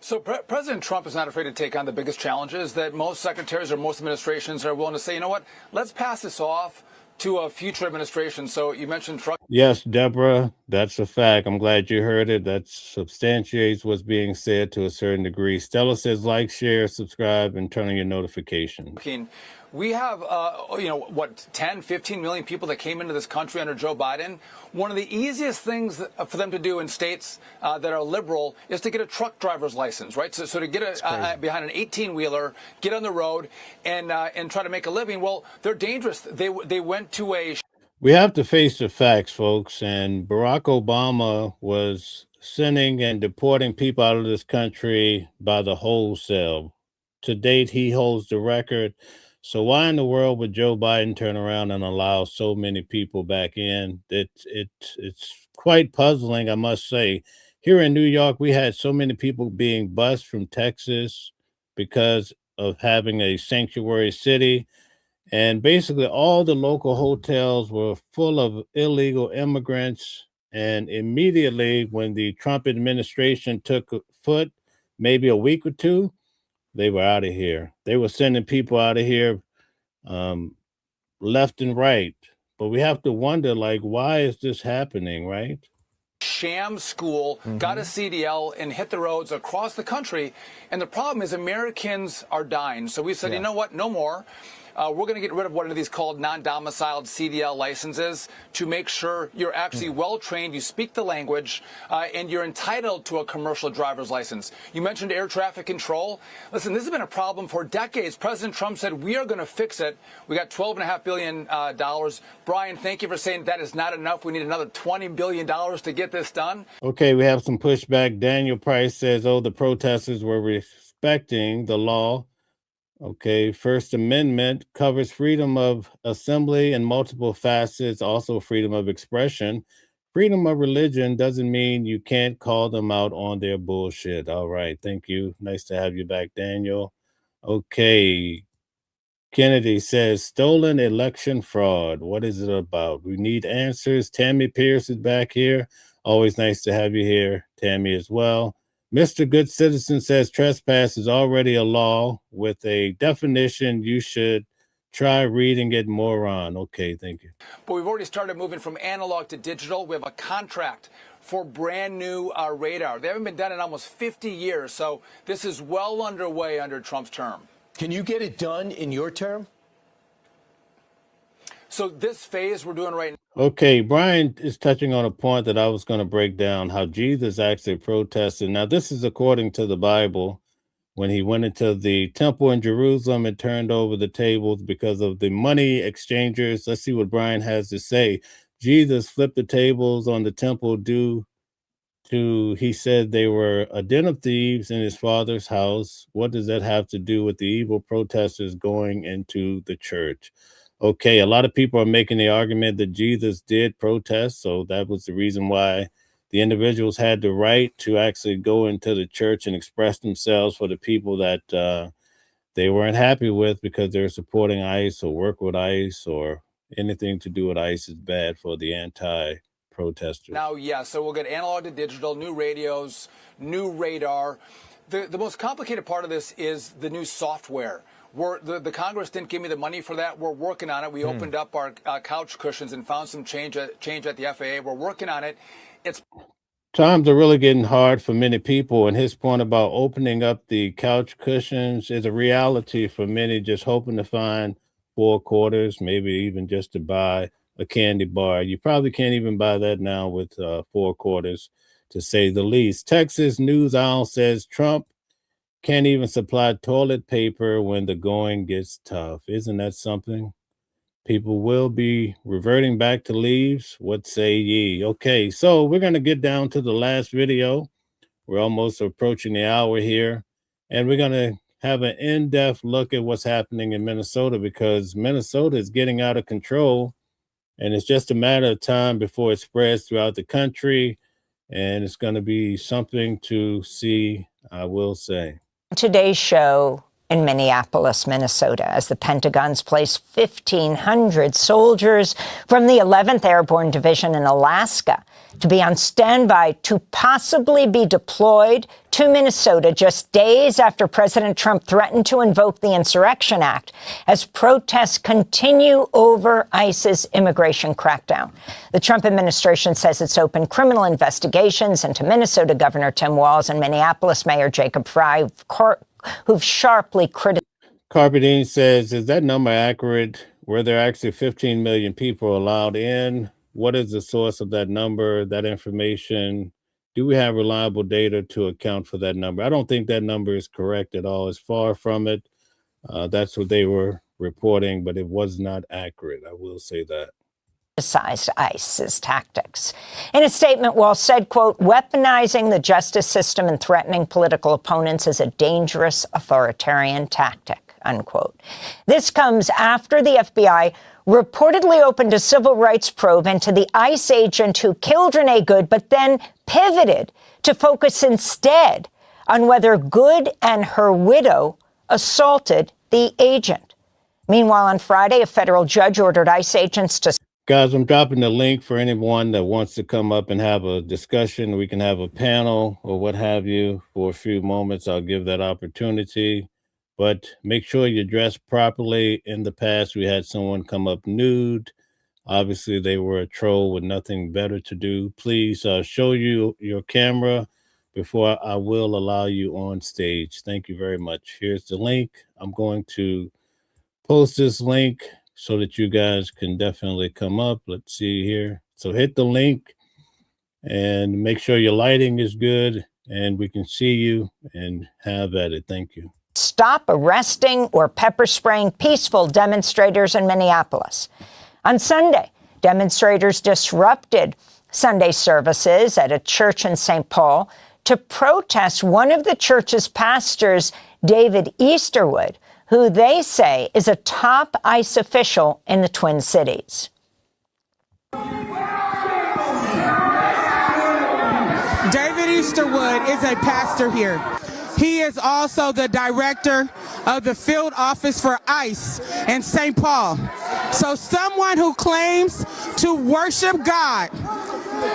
So President Trump is not afraid to take on the biggest challenges that most secretaries or most administrations are willing to say, you know what, let's pass this off to a future administration. So you mentioned truck. Yes, Deborah, that's a fact. I'm glad you heard it. That substantiates what's being said to a certain degree. Stella says, like, share, subscribe, and turn on your notifications. We have, 10, 15 million people that came into this country under Joe Biden. One of the easiest things for them to do in states that are liberal is to get a truck driver's license, right? So to get behind an 18-wheeler, get on the road, and try to make a living. Well, they're dangerous. They went to a. We have to face the facts, folks. And Barack Obama was sending and deporting people out of this country by the wholesale. To date, he holds the record. So why in the world would Joe Biden turn around and allow so many people back in? It's quite puzzling, I must say. Here in New York, we had so many people being bused from Texas because of having a sanctuary city. And basically all the local hotels were full of illegal immigrants. And immediately when the Trump administration took foot, maybe a week or two, they were out of here. They were sending people out of here left and right. But we have to wonder, why is this happening, right? Sham school, got a CDL, and hit the roads across the country. And the problem is Americans are dying. So we said, you know what, no more. We're going to get rid of what are these called non-domiciled CDL licenses to make sure you're actually well-trained, you speak the language, and you're entitled to a commercial driver's license. You mentioned air traffic control. Listen, this has been a problem for decades. President Trump said we are going to fix it. We got $12.5 billion. Brian, thank you for saying that is not enough. We need another $20 billion to get this done. Okay, we have some pushback. Daniel Price says, the protesters were respecting the law. Okay, First Amendment covers freedom of assembly in multiple facets, also freedom of expression. Freedom of religion doesn't mean you can't call them out on their bullshit. All right, thank you. Nice to have you back, Daniel. Okay, Kennedy says, stolen election fraud. What is it about? We need answers. Tammy Pierce is back here. Always nice to have you here, Tammy, as well. Mr. Good Citizen says trespass is already a law with a definition you should try reading it more on. Okay, thank you. But we've already started moving from analog to digital. We have a contract for brand new radar. They haven't been done in almost 50 years. So this is well underway under Trump's term. Can you get it done in your term? So this phase we're doing right now. Okay, Brian is touching on a point that I was going to break down, how Jesus actually protested. Now, this is according to the Bible. When he went into the temple in Jerusalem and turned over the tables because of the money exchangers. Let's see what Brian has to say. Jesus flipped the tables on the temple due he said they were a den of thieves in his father's house. What does that have to do with the evil protesters going into the church? Okay, a lot of people are making the argument that Jesus did protest, so that was the reason why the individuals had the right to actually go into the church and express themselves for the people that they weren't happy with because they're supporting ICE or work with ICE or anything to do with ICE is bad for the anti-protesters. Now, yeah, so we'll get analog to digital, new radios, new radar. The most complicated part of this is the new software. The Congress didn't give me the money for that. We're working on it. We opened up our couch cushions and found some change at the FAA. We're working on it. Times are really getting hard for many people, and his point about opening up the couch cushions is a reality for many, just hoping to find 4 quarters, maybe even just to buy a candy bar. You probably can't even buy that now with 4 quarters, to say the least. Texas News Owl says Trump can't even supply toilet paper when the going gets tough. Isn't that something? People will be reverting back to leaves. What say ye? Okay, so we're going to get down to the last video. We're almost approaching the hour here, and we're going to have an in-depth look at what's happening in Minnesota, because Minnesota is getting out of control, and it's just a matter of time before it spreads throughout the country, and it's going to be something to see, I will say. Today's show in Minneapolis, Minnesota, as the Pentagon's placed 1,500 soldiers from the 11th Airborne Division in Alaska to be on standby to possibly be deployed to Minnesota just days after President Trump threatened to invoke the Insurrection Act as protests continue over ICE's immigration crackdown. The Trump administration says it's opened criminal investigations into Minnesota Governor Tim Walz and Minneapolis Mayor Jacob Frey, who've sharply criticized. Carpedine says, is that number accurate? Were there actually 15 million people allowed in? What is the source of that number, that information? Do we have reliable data to account for that number? I don't think that number is correct at all. It's far from it. That's what they were reporting, but it was not accurate. I will say that. Criticized ICE's tactics. In a statement, Walz said, quote, weaponizing the justice system and threatening political opponents is a dangerous authoritarian tactic, unquote. This comes after the FBI reportedly opened a civil rights probe into the ICE agent who killed Renee Good, but then pivoted to focus instead on whether Good and her widow assaulted the agent. Meanwhile, on Friday, a federal judge ordered ICE agents to... Guys, I'm dropping the link for anyone that wants to come up and have a discussion. We can have a panel or what have you for a few moments. I'll give that opportunity. But make sure you dress properly. In the past, we had someone come up nude. Obviously, they were a troll with nothing better to do. Please show you your camera before I will allow you on stage. Thank you very much. Here's the link. I'm going to post this link so that you guys can definitely come up. Let's see here. So hit the link and make sure your lighting is good and we can see you and have at it. Thank you. Stop arresting or pepper spraying peaceful demonstrators in Minneapolis. On Sunday, demonstrators disrupted Sunday services at a church in St. Paul to protest one of the church's pastors, David Easterwood, who they say is a top ICE official in the Twin Cities. David Easterwood is a pastor here. He is also the director of the field office for ICE in St. Paul. So someone who claims to worship God,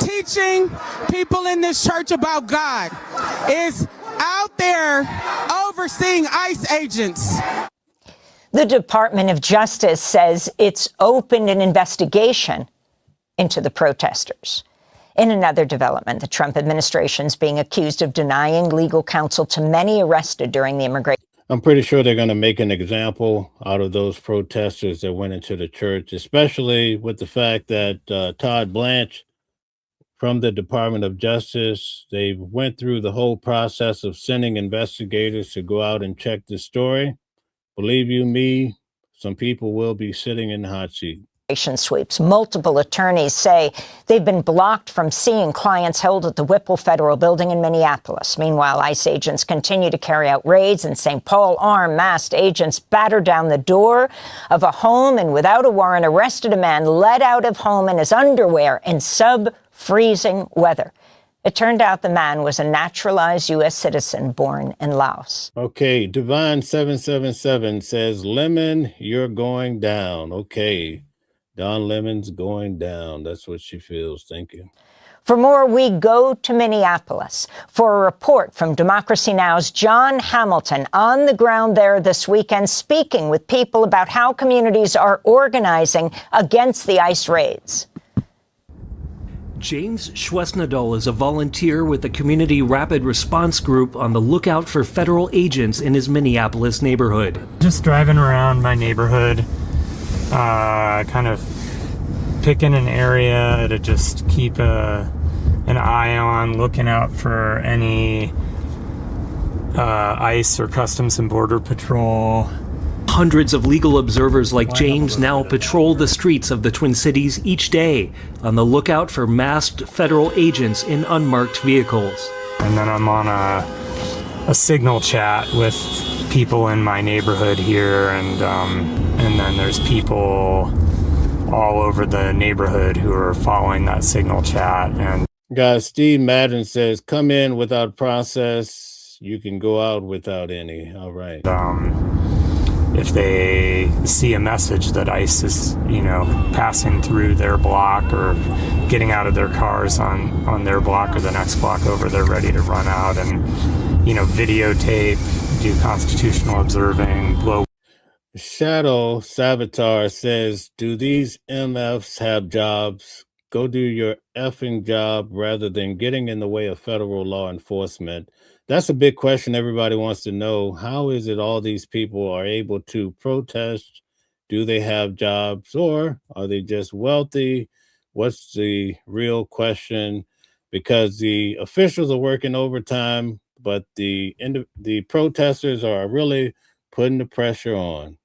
teaching people in this church about God, is out there overseeing ICE agents. The Department of Justice says it's opened an investigation into the protesters. In another development, the Trump administration is being accused of denying legal counsel to many arrested during the immigration. I'm pretty sure they're going to make an example out of those protesters that went into the church, especially with the fact that Todd Blanche from the Department of Justice, they went through the whole process of sending investigators to go out and check the story. Believe you me, some people will be sitting in the hot seat. Sweeps. Multiple attorneys say they've been blocked from seeing clients held at the Whipple Federal Building in Minneapolis. Meanwhile, ICE agents continue to carry out raids in St. Paul. Armed, masked agents battered down the door of a home and, without a warrant, arrested a man led out of home in his underwear in sub-freezing weather. It turned out the man was a naturalized U.S. citizen born in Laos. Okay, Divine777 says, Lemon, you're going down. Okay. Don Lemon's going down. That's what she feels. Thank you. For more, we go to Minneapolis for a report from Democracy Now!'s John Hamilton on the ground there this weekend, speaking with people about how communities are organizing against the ICE raids. James Schwesnadol is a volunteer with the Community Rapid Response Group on the lookout for federal agents in his Minneapolis neighborhood. Just driving around my neighborhood, kind of picking an area to just keep an eye on, looking out for any ICE or Customs and Border Patrol. Hundreds of legal observers like James now patrol the streets of the Twin Cities each day on the lookout for masked federal agents in unmarked vehicles. And then I'm on a signal chat with people in my neighborhood here, and then there's people all over the neighborhood who are following that signal chat. And guys, Steve Madden says, come in without process, you can go out without any. All right. If they see a message that ICE is, passing through their block or getting out of their cars on their block or the next block over, they're ready to run out and, videotape, do constitutional observing, blow. Shadow Savitar says, do these MFs have jobs? Go do your effing job rather than getting in the way of federal law enforcement. That's a big question everybody wants to know. How is it all these people are able to protest? Do they have jobs, or are they just wealthy? What's the real question? Because the officials are working overtime, but the protesters are really putting the pressure on.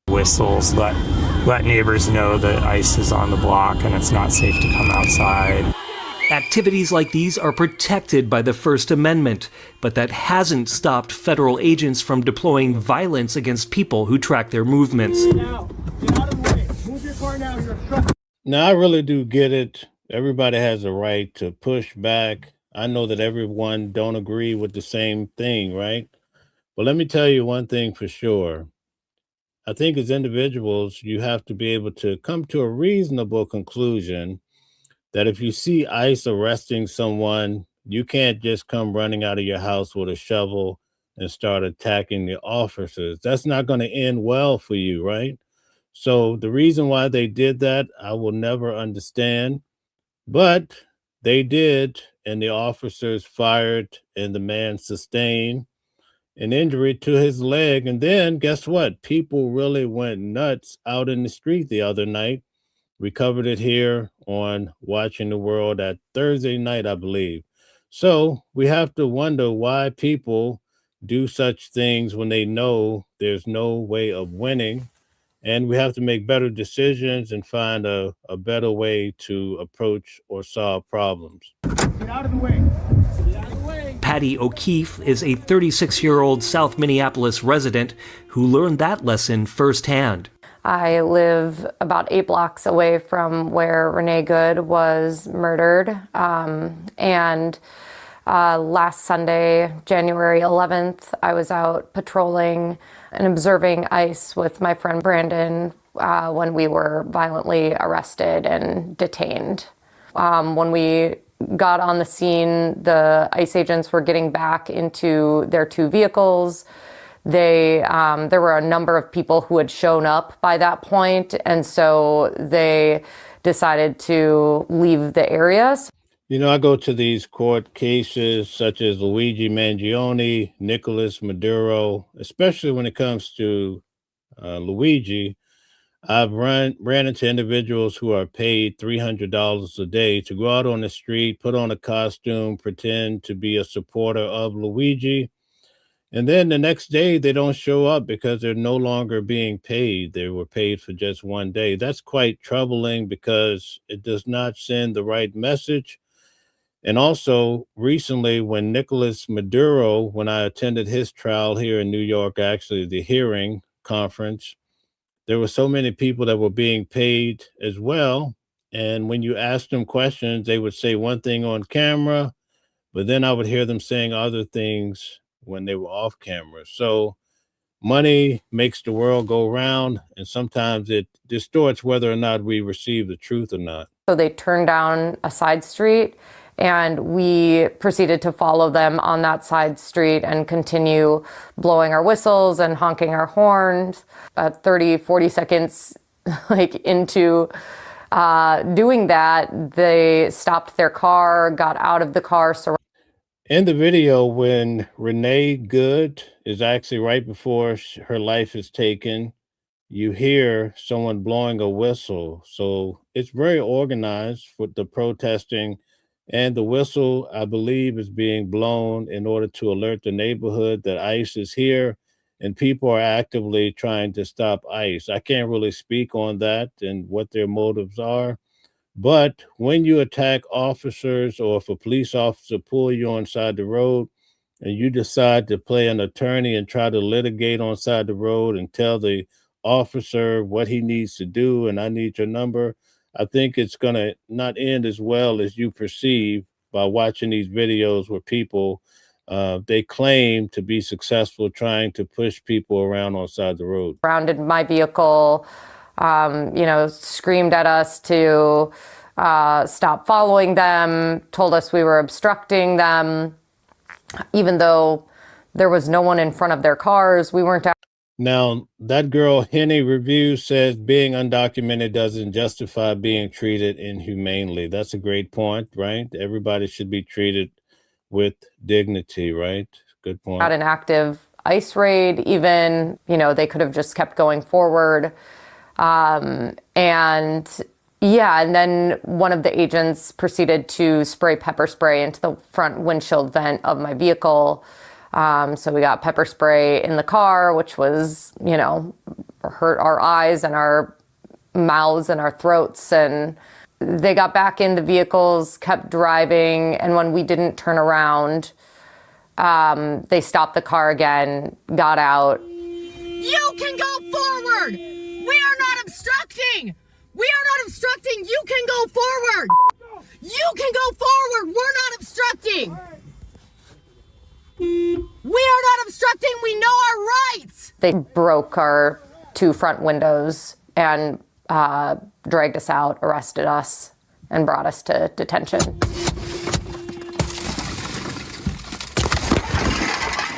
Whistles, let neighbors know that ICE is on the block and it's not safe to come outside. Activities like these are protected by the First Amendment, but that hasn't stopped federal agents from deploying violence against people who track their movements. Now, get out of the way. Move your car now. You're obstructing. Now, I really do get it. Everybody has a right to push back. I know that everyone don't agree with the same thing, right? But let me tell you one thing for sure. I think as individuals, you have to be able to come to a reasonable conclusion that if you see ICE arresting someone, you can't just come running out of your house with a shovel and start attacking the officers. That's not going to end well for you, right? So the reason why they did that, I will never understand. But they did, and the officers fired, and the man sustained an injury to his leg. And then guess what? People really went nuts out in the street the other night. We covered it here on Watching the World at Thursday night, I believe. So we have to wonder why people do such things when they know there's no way of winning. And we have to make better decisions and find a better way to approach or solve problems. Get out of the way. Get out of the way. Patty O'Keefe is a 36-year-old South Minneapolis resident who learned that lesson firsthand. I live about 8 blocks away from where Renee Good was murdered. And last Sunday, January 11th, I was out patrolling and observing ICE with my friend Brandon when we were violently arrested and detained. When we got on the scene, the ICE agents were getting back into their 2 vehicles. There were a number of people who had shown up by that point, and so they decided to leave the area. I go to these court cases such as Luigi Mangione, Nicolas Maduro, especially when it comes to Luigi. I've ran into individuals who are paid $300 a day to go out on the street, put on a costume, pretend to be a supporter of Luigi. And then the next day they don't show up because they're no longer being paid. They were paid for just one day. That's quite troubling because it does not send the right message. And also recently when Nicolas Maduro, when I attended his trial here in New York, actually the hearing conference, there were so many people that were being paid as well. And when you asked them questions, they would say one thing on camera, but then I would hear them saying other things when they were off camera. So money makes the world go round, and sometimes it distorts whether or not we receive the truth or not. So they turned down a side street, and we proceeded to follow them on that side street and continue blowing our whistles and honking our horns. 30, 40 seconds into doing that, they stopped their car, got out of the car. In the video, when Renee Good is actually right before her life is taken, you hear someone blowing a whistle. So it's very organized with the protesting. And the whistle, I believe, is being blown in order to alert the neighborhood that ICE is here and people are actively trying to stop ICE. I can't really speak on that and what their motives are. But when you attack officers or if a police officer pull you on side the road and you decide to play an attorney and try to litigate on side the road and tell the officer what he needs to do and I need your number, I think it's going to not end as well as you perceive by watching these videos where people, they claim to be successful trying to push people around on side the road. Surrounded my vehicle, screamed at us to stop following them, told us we were obstructing them, even though there was no one in front of their cars. We weren't out. Now, that girl, Henny Review, says being undocumented doesn't justify being treated inhumanely. That's a great point, right? Everybody should be treated with dignity, right? Good point. Not an active ICE raid, even, they could have just kept going forward. And then one of the agents proceeded to spray pepper spray into the front windshield vent of my vehicle. So we got pepper spray in the car, which was, hurt our eyes and our mouths and our throats. And they got back in the vehicles, kept driving. And when we didn't turn around, they stopped the car again, got out. You can go forward. We are not obstructing. We are not obstructing. You can go forward. You can go forward. We're not obstructing. We are not obstructing. We know our rights. They broke our two front windows and dragged us out, arrested us, and brought us to detention.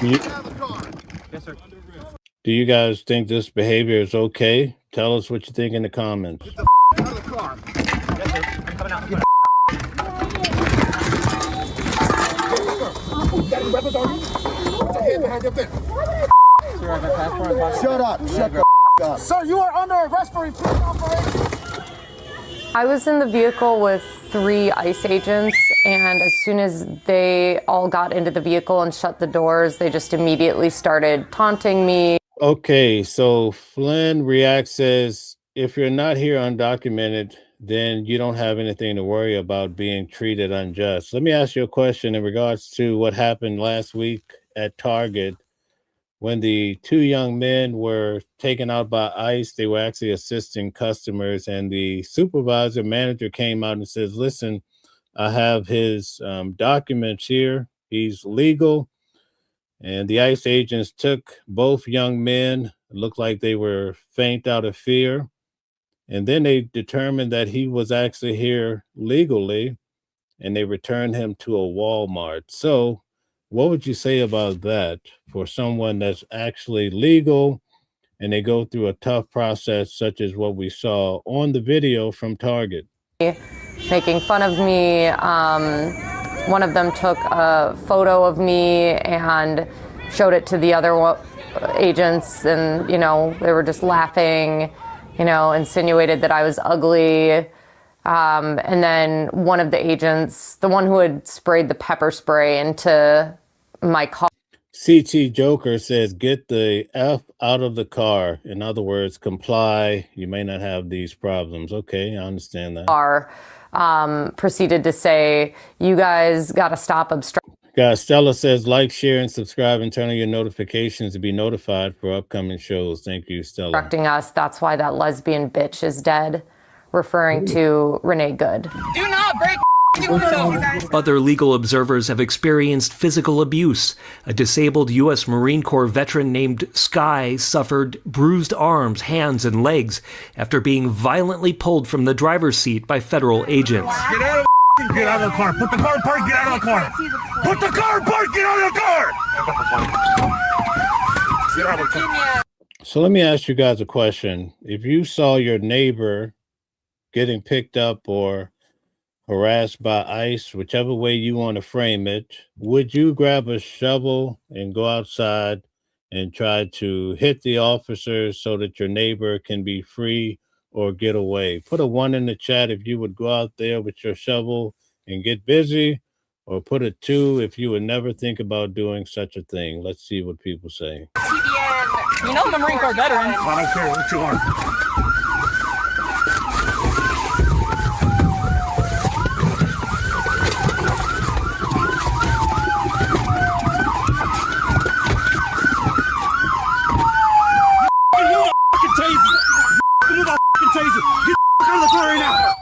Yes, sir. Do you guys think this behavior is okay? Tell us what you think in the comments. Get the out of the car. Yes, sir. I'm coming out. You got any weapons on you? Put your hand behind your fence. Sir, I got passport. Shut up. Shut the up. Sir, you are under arrest for repeated operation. I was in the vehicle with 3 ICE agents, and as soon as they all got into the vehicle and shut the doors, they just immediately started taunting me. Okay, so Flynn React says, if you're not here undocumented, then you don't have anything to worry about being treated unjust. Let me ask you a question in regards to what happened last week at Target. When the 2 young men were taken out by ICE, they were actually assisting customers, and the supervisor manager came out and says, listen, I have his documents here. He's legal. And the ICE agents took both young men. It looked like they were faint out of fear. And then they determined that he was actually here legally, and they returned him to a Walmart. So what would you say about that for someone that's actually legal and they go through a tough process such as what we saw on the video from Target? Making fun of me. One of them took a photo of me and showed it to the other agents, and, they were just laughing, insinuated that I was ugly. And then one of the agents, the one who had sprayed the pepper spray into my car. CT Joker says, get the F out of the car. In other words, comply. You may not have these problems. Okay, I understand that. Proceeded to say, you guys got to stop obstructing. Guys, Stella says, like, share, and subscribe, and turn on your notifications to be notified for upcoming shows. Thank you, Stella. Us. That's why that lesbian bitch is dead, referring to Renee Good. Do not break the window. Other legal observers have experienced physical abuse. A disabled U.S. Marine Corps veteran named Sky suffered bruised arms, hands, and legs after being violently pulled from the driver's seat by federal agents. Get out of the car. Put the car in park. Get out of the car. Put the car in park. Get out of the car. Get out of the car. So let me ask you guys a question. If you saw your neighbor getting picked up or harassed by ICE, whichever way you want to frame it, would you grab a shovel and go outside and try to hit the officers so that your neighbor can be free or get away? Put a 1 in the chat if you would go out there with your shovel and get busy, or put a 2 if you would never think about doing such a thing. Let's see what people say. You know I'm a Marine Corps veteran. I don't care what you want.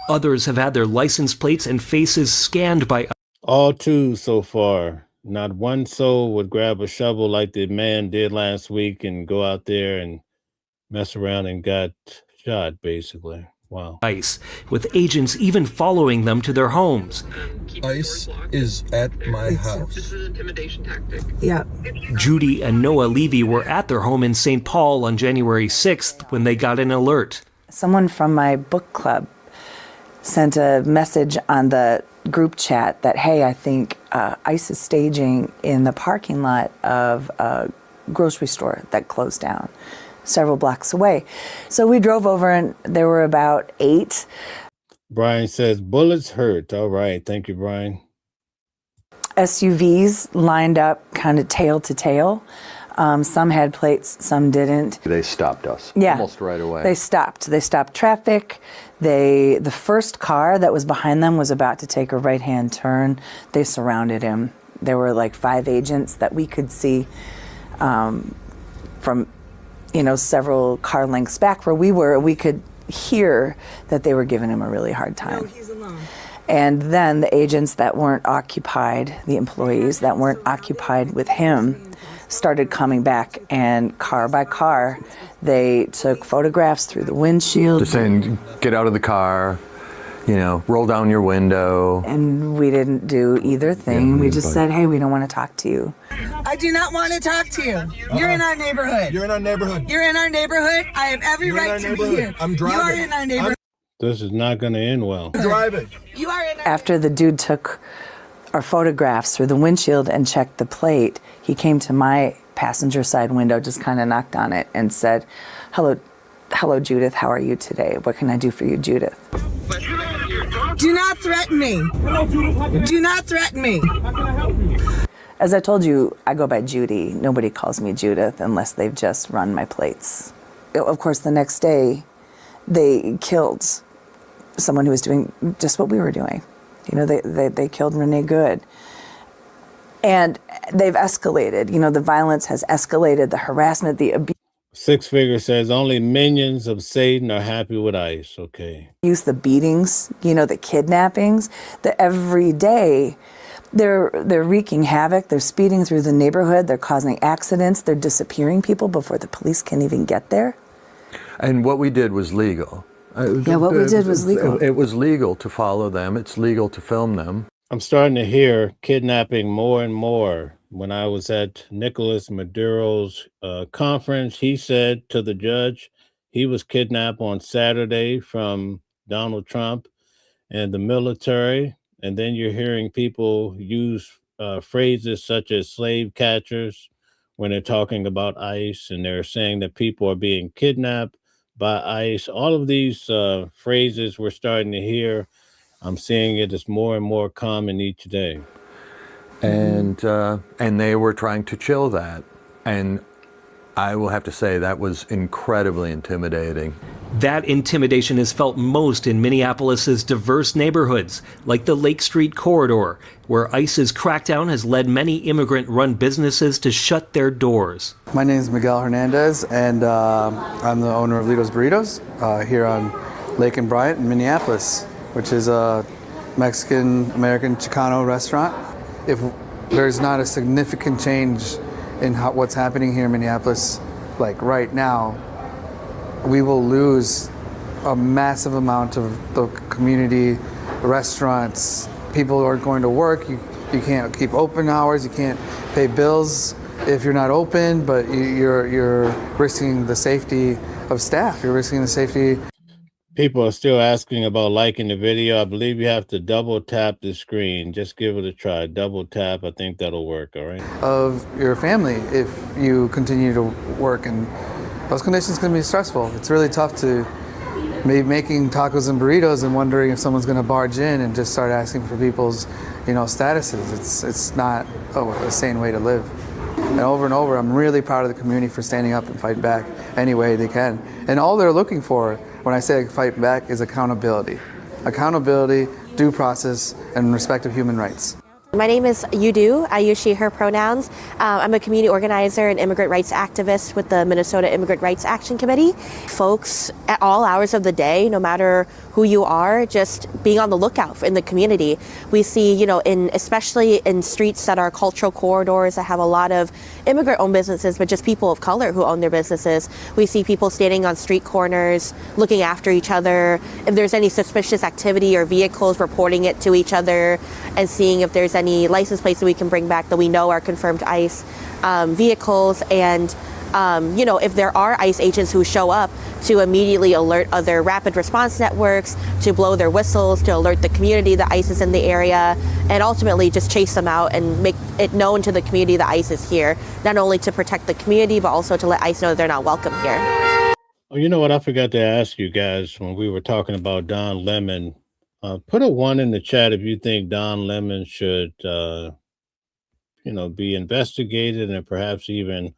Others have had their license plates and faces scanned by all 2 so far. Not one soul would grab a shovel like the man did last week and go out there and mess around and got shot, basically. Wow. ICE, with agents even following them to their homes. ICE is at my house. This is an intimidation tactic. Yeah. Judy and Noah Levy were at their home in St. Paul on January 6th when they got an alert. Someone from my book club sent a message on the group chat that, hey, I think ICE is staging in the parking lot of a grocery store that closed down several blocks away. So we drove over and there were about 8. Brian says, bullets hurt. All right. Thank you, Brian. SUVs lined up kind of tail to tail. Some had plates, some didn't. They stopped us almost right away. They stopped traffic. The first car that was behind them was about to take a right-hand turn. They surrounded him. There were like 5 agents that we could see from, several car lengths back where we were. We could hear that they were giving him a really hard time. No, he's alone. And then the agents that weren't occupied, the employees that weren't occupied with him, started coming back, and car by car, they took photographs through the windshield. Just saying, get out of the car, roll down your window. And we didn't do either thing. We just said, hey, we don't want to talk to you. I do not want to talk to you. You're in our neighborhood. You're in our neighborhood. You're in our neighborhood. I have every right to be here. I'm driving. You are in our neighborhood. This is not going to end well. I'm driving. You are in our After the dude took our photographs through the windshield and checked the plate, he came to my passenger side window, just kind of knocked on it and said, hello, Judith, how are you today? What can I do for you, Judith? Do not threaten me. Do not threaten me. As I told you, I go by Judy. Nobody calls me Judith unless they've just run my plates. Of course, the next day, they killed someone who was doing just what we were doing. They killed Renee Good. And they've escalated. The violence has escalated, the harassment, the abuse. Six Figure says only minions of Satan are happy with ICE. Okay. The beatings, the kidnappings, every day they're wreaking havoc. They're speeding through the neighborhood. They're causing accidents. They're disappearing people before the police can even get there. And what we did was legal. What we did was legal. It was legal to follow them. It's legal to film them. I'm starting to hear kidnapping more and more. When I was at Nicolas Maduro's conference, he said to the judge he was kidnapped on Saturday from Donald Trump and the military. And then you're hearing people use phrases such as slave catchers when they're talking about ICE, and they're saying that people are being kidnapped by ICE. All of these phrases we're starting to hear. I'm seeing it as more and more common each day. and they were trying to chill that. And I will have to say that was incredibly intimidating. That intimidation is felt most in Minneapolis's diverse neighborhoods, like the Lake Street corridor, where ICE's crackdown has led many immigrant-run businesses to shut their doors. My name is Miguel Hernandez, and I'm the owner of Lito's Burritos here on Lake and Bryant in Minneapolis, which is a Mexican-American Chicano restaurant. If there's not a significant change in what's happening here in Minneapolis, like right now, we will lose a massive amount of the community, restaurants. People aren't going to work. You can't keep open hours. You can't pay bills if you're not open, but you're risking the safety of staff. You're risking the safety. People are still asking about liking the video. I believe you have to double tap the screen. Just give it a try. Double tap. I think that'll work. All right. Of your family if you continue to work, and those conditions can be stressful. It's really tough to be making tacos and burritos and wondering if someone's going to barge in and just start asking for people's, statuses. It's not a sane way to live. And over, I'm really proud of the community for standing up and fighting back any way they can. And all they're looking for when I say fight back is accountability. Accountability, due process, and respect of human rights. My name is Yudu. I use she, her pronouns. I'm a community organizer and immigrant rights activist with the Minnesota Immigrant Rights Action Committee. Folks at all hours of the day, no matter who you are, just being on the lookout in the community. We see, especially in streets that are cultural corridors that have a lot of immigrant-owned businesses, but just people of color who own their businesses. We see people standing on street corners, looking after each other. If there's any suspicious activity or vehicles, reporting it to each other and seeing if there's any license plates that we can bring back that we know are confirmed ICE vehicles. And if there are ICE agents who show up, to immediately alert other rapid response networks, to blow their whistles, to alert the community that ICE is in the area, and ultimately just chase them out and make it known to the community that ICE is here, not only to protect the community, but also to let ICE know that they're not welcome here. Oh, you know what? I forgot to ask you guys when we were talking about Don Lemon. Put a 1 in the chat if you think Don Lemon should, be investigated and perhaps even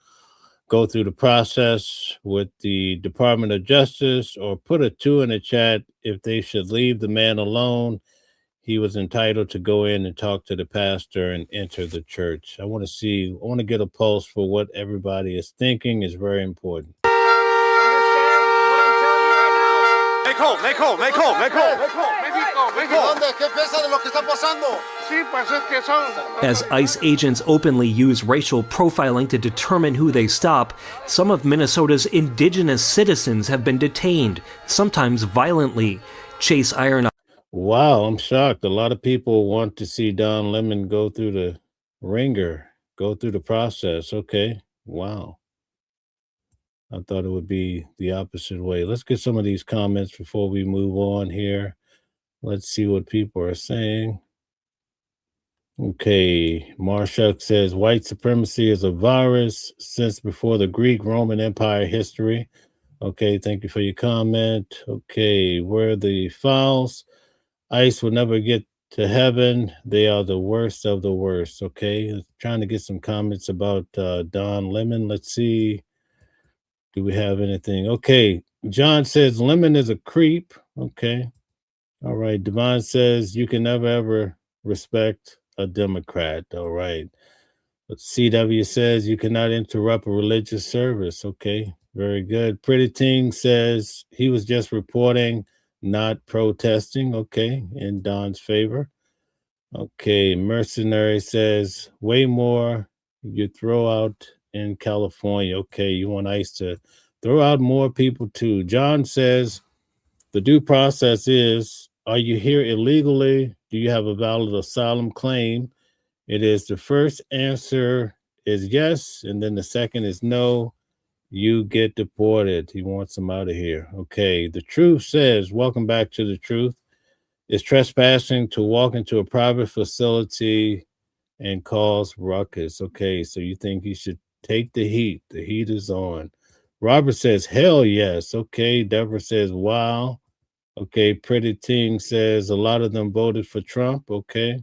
go through the process with the Department of Justice, or put a 2 in the chat if they should leave the man alone. He was entitled to go in and talk to the pastor and enter the church. I want to get a pulse for what everybody is thinking. Is very important. Make home. As ICE agents openly use racial profiling to determine who they stop, some of Minnesota's indigenous citizens have been detained, sometimes violently. Chase Iron. Wow, I'm shocked. A lot of people want to see Don Lemon go through the ringer, go through the process. Okay, wow. I thought it would be the opposite way. Let's get some of these comments before we move on here. Let's see what people are saying. Okay, Marshak says white supremacy is a virus since before the Greek Roman Empire history. Okay, thank you for your comment. Okay, where are the files? ICE will never get to heaven. They are the worst of the worst. Okay, trying to get some comments about Don Lemon. Let's see. Do we have anything? Okay, John says Lemon is a creep. Okay. All right. Devon says you can never ever respect a Democrat. All right. But CW says you cannot interrupt a religious service. Okay. Very good. Pretty Ting says he was just reporting, not protesting. Okay. In Don's favor. Okay. Mercenary says way more you throw out in California. Okay. You want ICE to throw out more people too. John says the due process is, are you here illegally? Do you have a valid asylum claim? It is the first answer is yes, and then the second is no. You get deported. He wants them out of here. Okay, the truth says, welcome back to the truth. It's trespassing to walk into a private facility and cause ruckus. Okay, so you think he should take the heat. The heat is on. Robert says, hell yes. Okay, Deborah says, wow. Okay, Pretty Ting says a lot of them voted for Trump. Okay,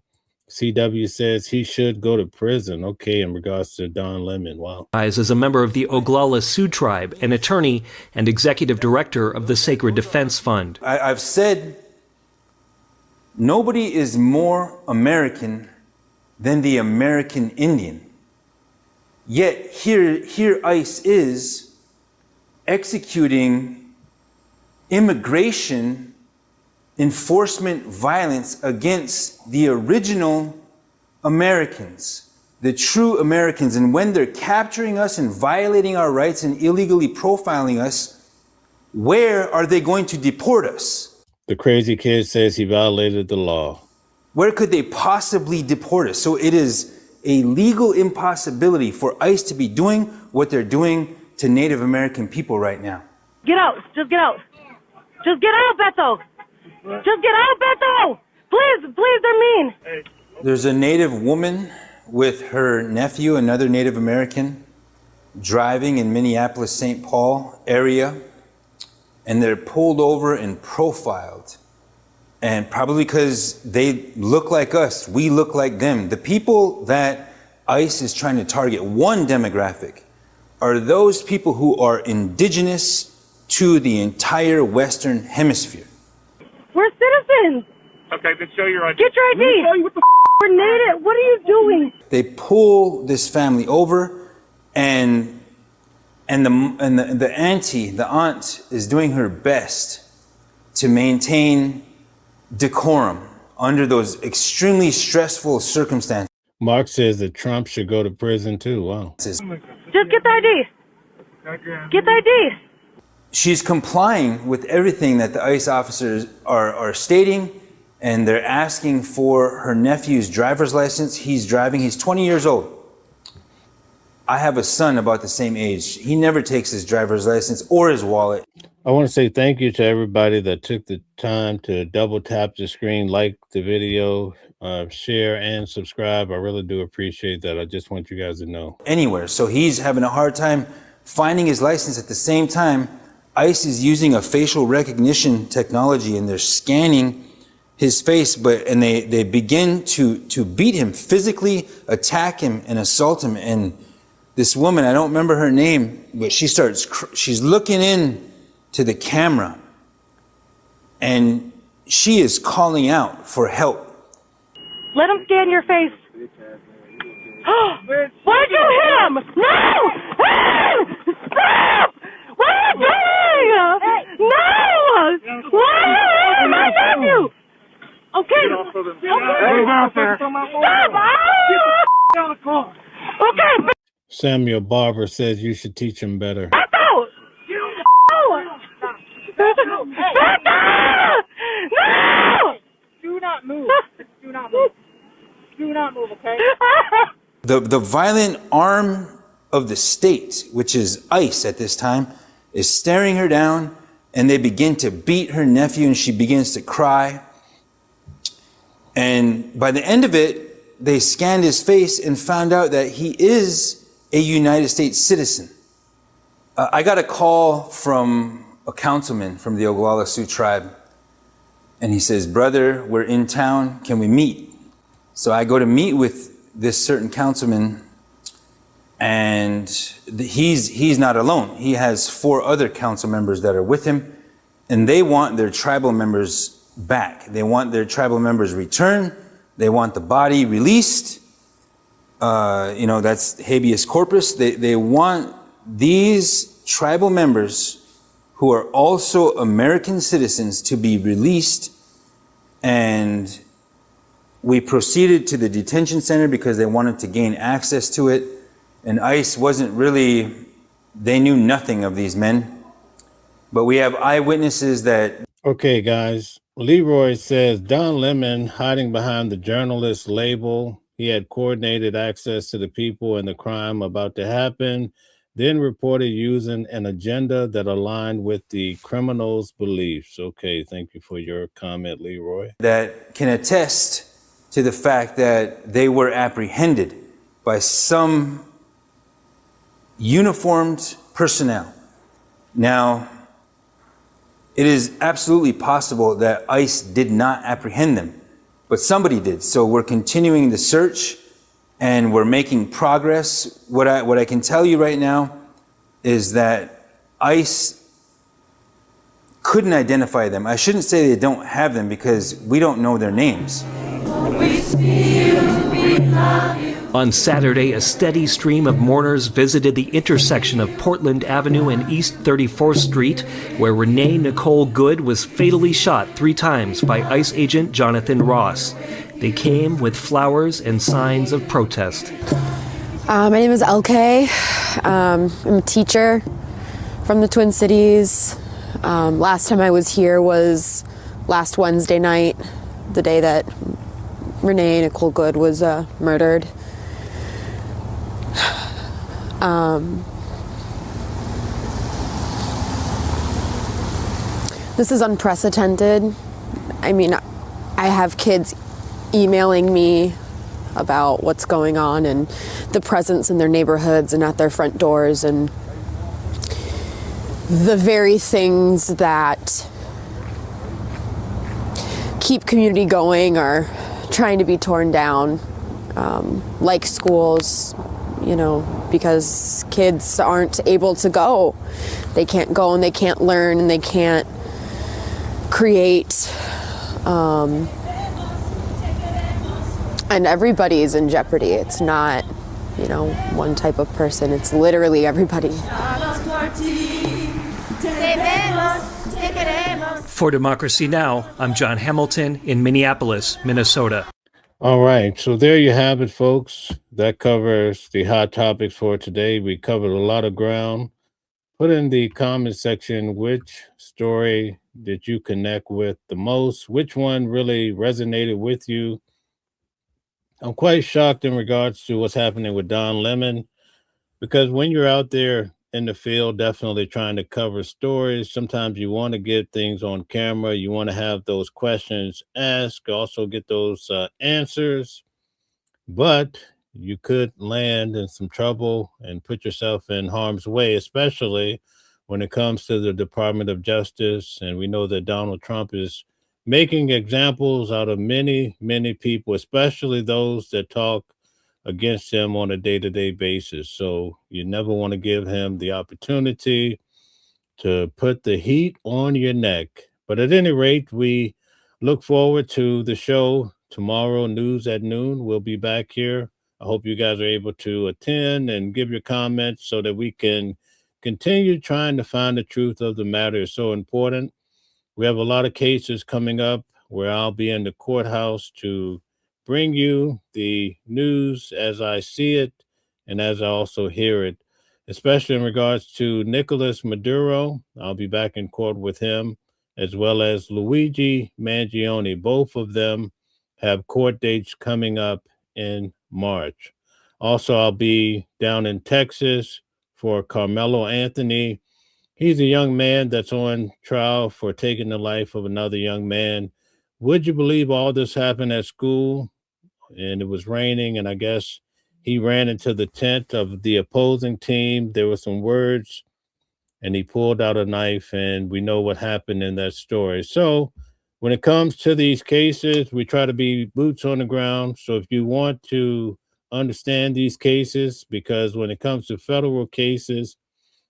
CW says he should go to prison. Okay, in regards to Don Lemon. Wow. As a member of the Oglala Sioux tribe, an attorney and executive director of the Sacred Defense Fund. I've said nobody is more American than the American Indian. Yet here ICE is executing immigration enforcement violence against the original Americans, the true Americans. And when they're capturing us and violating our rights and illegally profiling us, where are they going to deport us? The crazy kid says he violated the law. Where could they possibly deport us? So it is a legal impossibility for ICE to be doing what they're doing to Native American people right now. Get out. Just get out. Just get out, Beto. Just get out, Beto. Please, they're mean. There's a Native woman with her nephew, another Native American, driving in Minneapolis, St. Paul area, and they're pulled over and profiled. And probably because they look like us, we look like them. The people that ICE is trying to target, one demographic, are those people who are indigenous to the entire Western Hemisphere. We're citizens. Okay, then show your ID. Get your ID. Show you what the We're native. What are you doing? They pull this family over, and the auntie, the aunt, is doing her best to maintain decorum under those extremely stressful circumstances. Mark says that Trump should go to prison too. Wow. Just get the ID. Get the ID. She's complying with everything that the ICE officers are stating, and they're asking for her nephew's driver's license. He's driving. He's 20 years old. I have a son about the same age. He never takes his driver's license or his wallet. I want to say thank you to everybody that took the time to double tap the screen, like the video, share, and subscribe. I really do appreciate that. I just want you guys to know. Anywhere. So he's having a hard time finding his license. At the same time, ICE is using a facial recognition technology, and they're scanning his face, and they begin to beat him, physically attack him and assault him. And this woman, I don't remember her name, but she's looking in to the camera, and she is calling out for help. Let him scan your face. Why'd you hit him? No! Stop! What are you doing? No! Why? My nephew! Okay. Stop! Okay. Samuel Barber says you should teach him better. No! Do not move. Do not move. Do not move, okay? The violent arm of the state, which is ICE at this time, is staring her down, and they begin to beat her nephew, and she begins to cry. And by the end of it, they scanned his face and found out that he is a United States citizen. I got a call from a councilman from the Oglala Sioux tribe, and he says, "Brother, we're in town, can we meet?" So I go to meet with this certain councilman, and he's not alone. He has 4 other council members that are with him, and they want their tribal members back. They want their tribal members returned. They want the body released. That's habeas corpus. They want these tribal members who are also American citizens to be released. And we proceeded to the detention center because they wanted to gain access to it. And ICE they knew nothing of these men. But we have eyewitnesses that... Okay, guys. Leroy says Don Lemon hiding behind the journalist label. He had coordinated access to the people and the crime about to happen, then reported using an agenda that aligned with the criminal's beliefs. Okay, thank you for your comment, Leroy. That can attest to the fact that they were apprehended by some uniformed personnel. Now, it is absolutely possible that ICE did not apprehend them. but somebody did. So we're continuing the search and we're making progress. What I can tell you right now is that ICE couldn't identify them. I shouldn't say they don't have them because we don't know their names. On Saturday, a steady stream of mourners visited the intersection of Portland Avenue and East 34th Street, where Renee Nicole Good was fatally shot 3 times by ICE agent Jonathan Ross. They came with flowers and signs of protest. My name is LK. I'm a teacher from the Twin Cities. Last time I was here was last Wednesday night, the day that Renee Nicole Good was murdered. This is unprecedented. I mean, I have kids emailing me about what's going on and the presence in their neighborhoods and at their front doors, and the very things that keep community going are trying to be torn down, like schools, you know, because kids aren't able to go. They can't go and they can't learn and they can't create, and everybody's in jeopardy. It's not, you know, one type of person. It's literally everybody. For Democracy Now!, I'm John Hamilton in Minneapolis, Minnesota. All right, so there you have it, folks. That covers the hot topics for today. We covered a lot of ground. Put in the comment section which story did you connect with the most? Which one really resonated with you? I'm quite shocked in regards to what's happening with Don Lemon, because when you're out there in the field, definitely trying to cover stories, sometimes you want to get things on camera. You want to have those questions asked, also get those answers, but you could land in some trouble and put yourself in harm's way, especially when it comes to the Department of Justice. And we know that Donald Trump is making examples out of many, many people, especially those that talk against him on a day-to-day basis. So you never want to give him the opportunity to put the heat on your neck. But at any rate, we look forward to the show tomorrow, News at Noon. We'll be back here. I hope you guys are able to attend and give your comments so that we can continue trying to find the truth of the matter. It's so important. We have a lot of cases coming up where I'll be in the courthouse to bring you the news as I see it and as I also hear it, especially in regards to Nicolas Maduro. I'll be back in court with him, as well as Luigi Mangione. Both of them have court dates coming up in March. Also, I'll be down in Texas for Carmelo Anthony. He's a young man that's on trial for taking the life of another young man. Would you believe all this happened at school? And it was raining, and I guess he ran into the tent of the opposing team. There were some words, and he pulled out a knife, and we know what happened in that story. So when it comes to these cases, we try to be boots on the ground. So if you want to understand these cases, because when it comes to federal cases,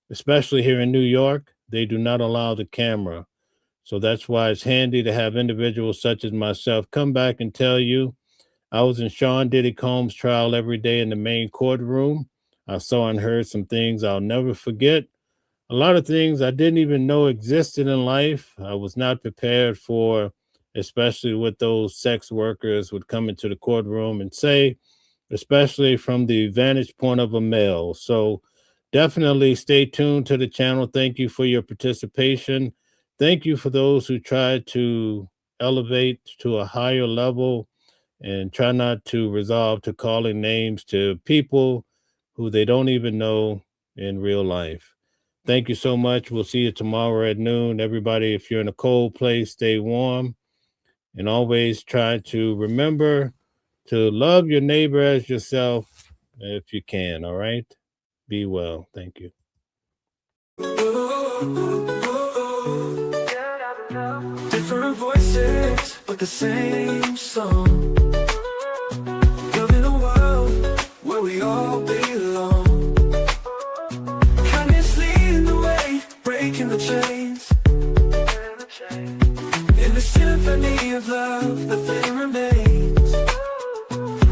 especially here in New York, they do not allow the camera. So that's why it's handy to have individuals such as myself come back and tell you. I was in Sean Diddy Combs' trial every day in the main courtroom. I saw and heard some things I'll never forget. A lot of things I didn't even know existed in life. I was not prepared for, especially what those sex workers would come into the courtroom and say, especially from the vantage point of a male. So definitely stay tuned to the channel. Thank you for your participation. Thank you for those who try to elevate to a higher level and try not to resolve to calling names to people who they don't even know in real life. Thank you so much. We'll see you tomorrow at noon. Everybody, if you're in a cold place, stay warm. And always try to remember to love your neighbor as yourself if you can, all right? Be well. Thank you. Different voices, but with the same song. Building a world where we all belong. Kindness leading the way, breaking the chains. In the symphony of love, the thing remains.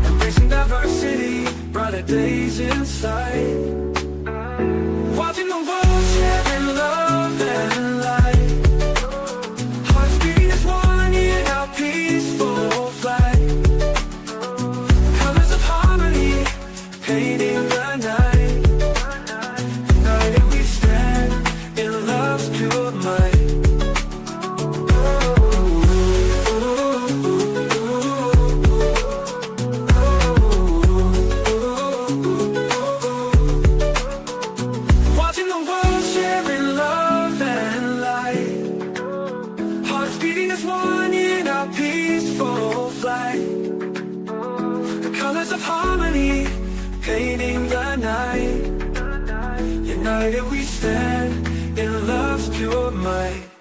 Embracing diversity, brighter days in sight. Watching the world share in love and light. Hearts beating as one in our peaceful flight. Colors of harmony, painting the night. United we stand in love's pure might. Watching the world sharing love and light. Hearts beating as one in our peaceful flight. The colors of harmony, painting the night. United we stand in love's pure might.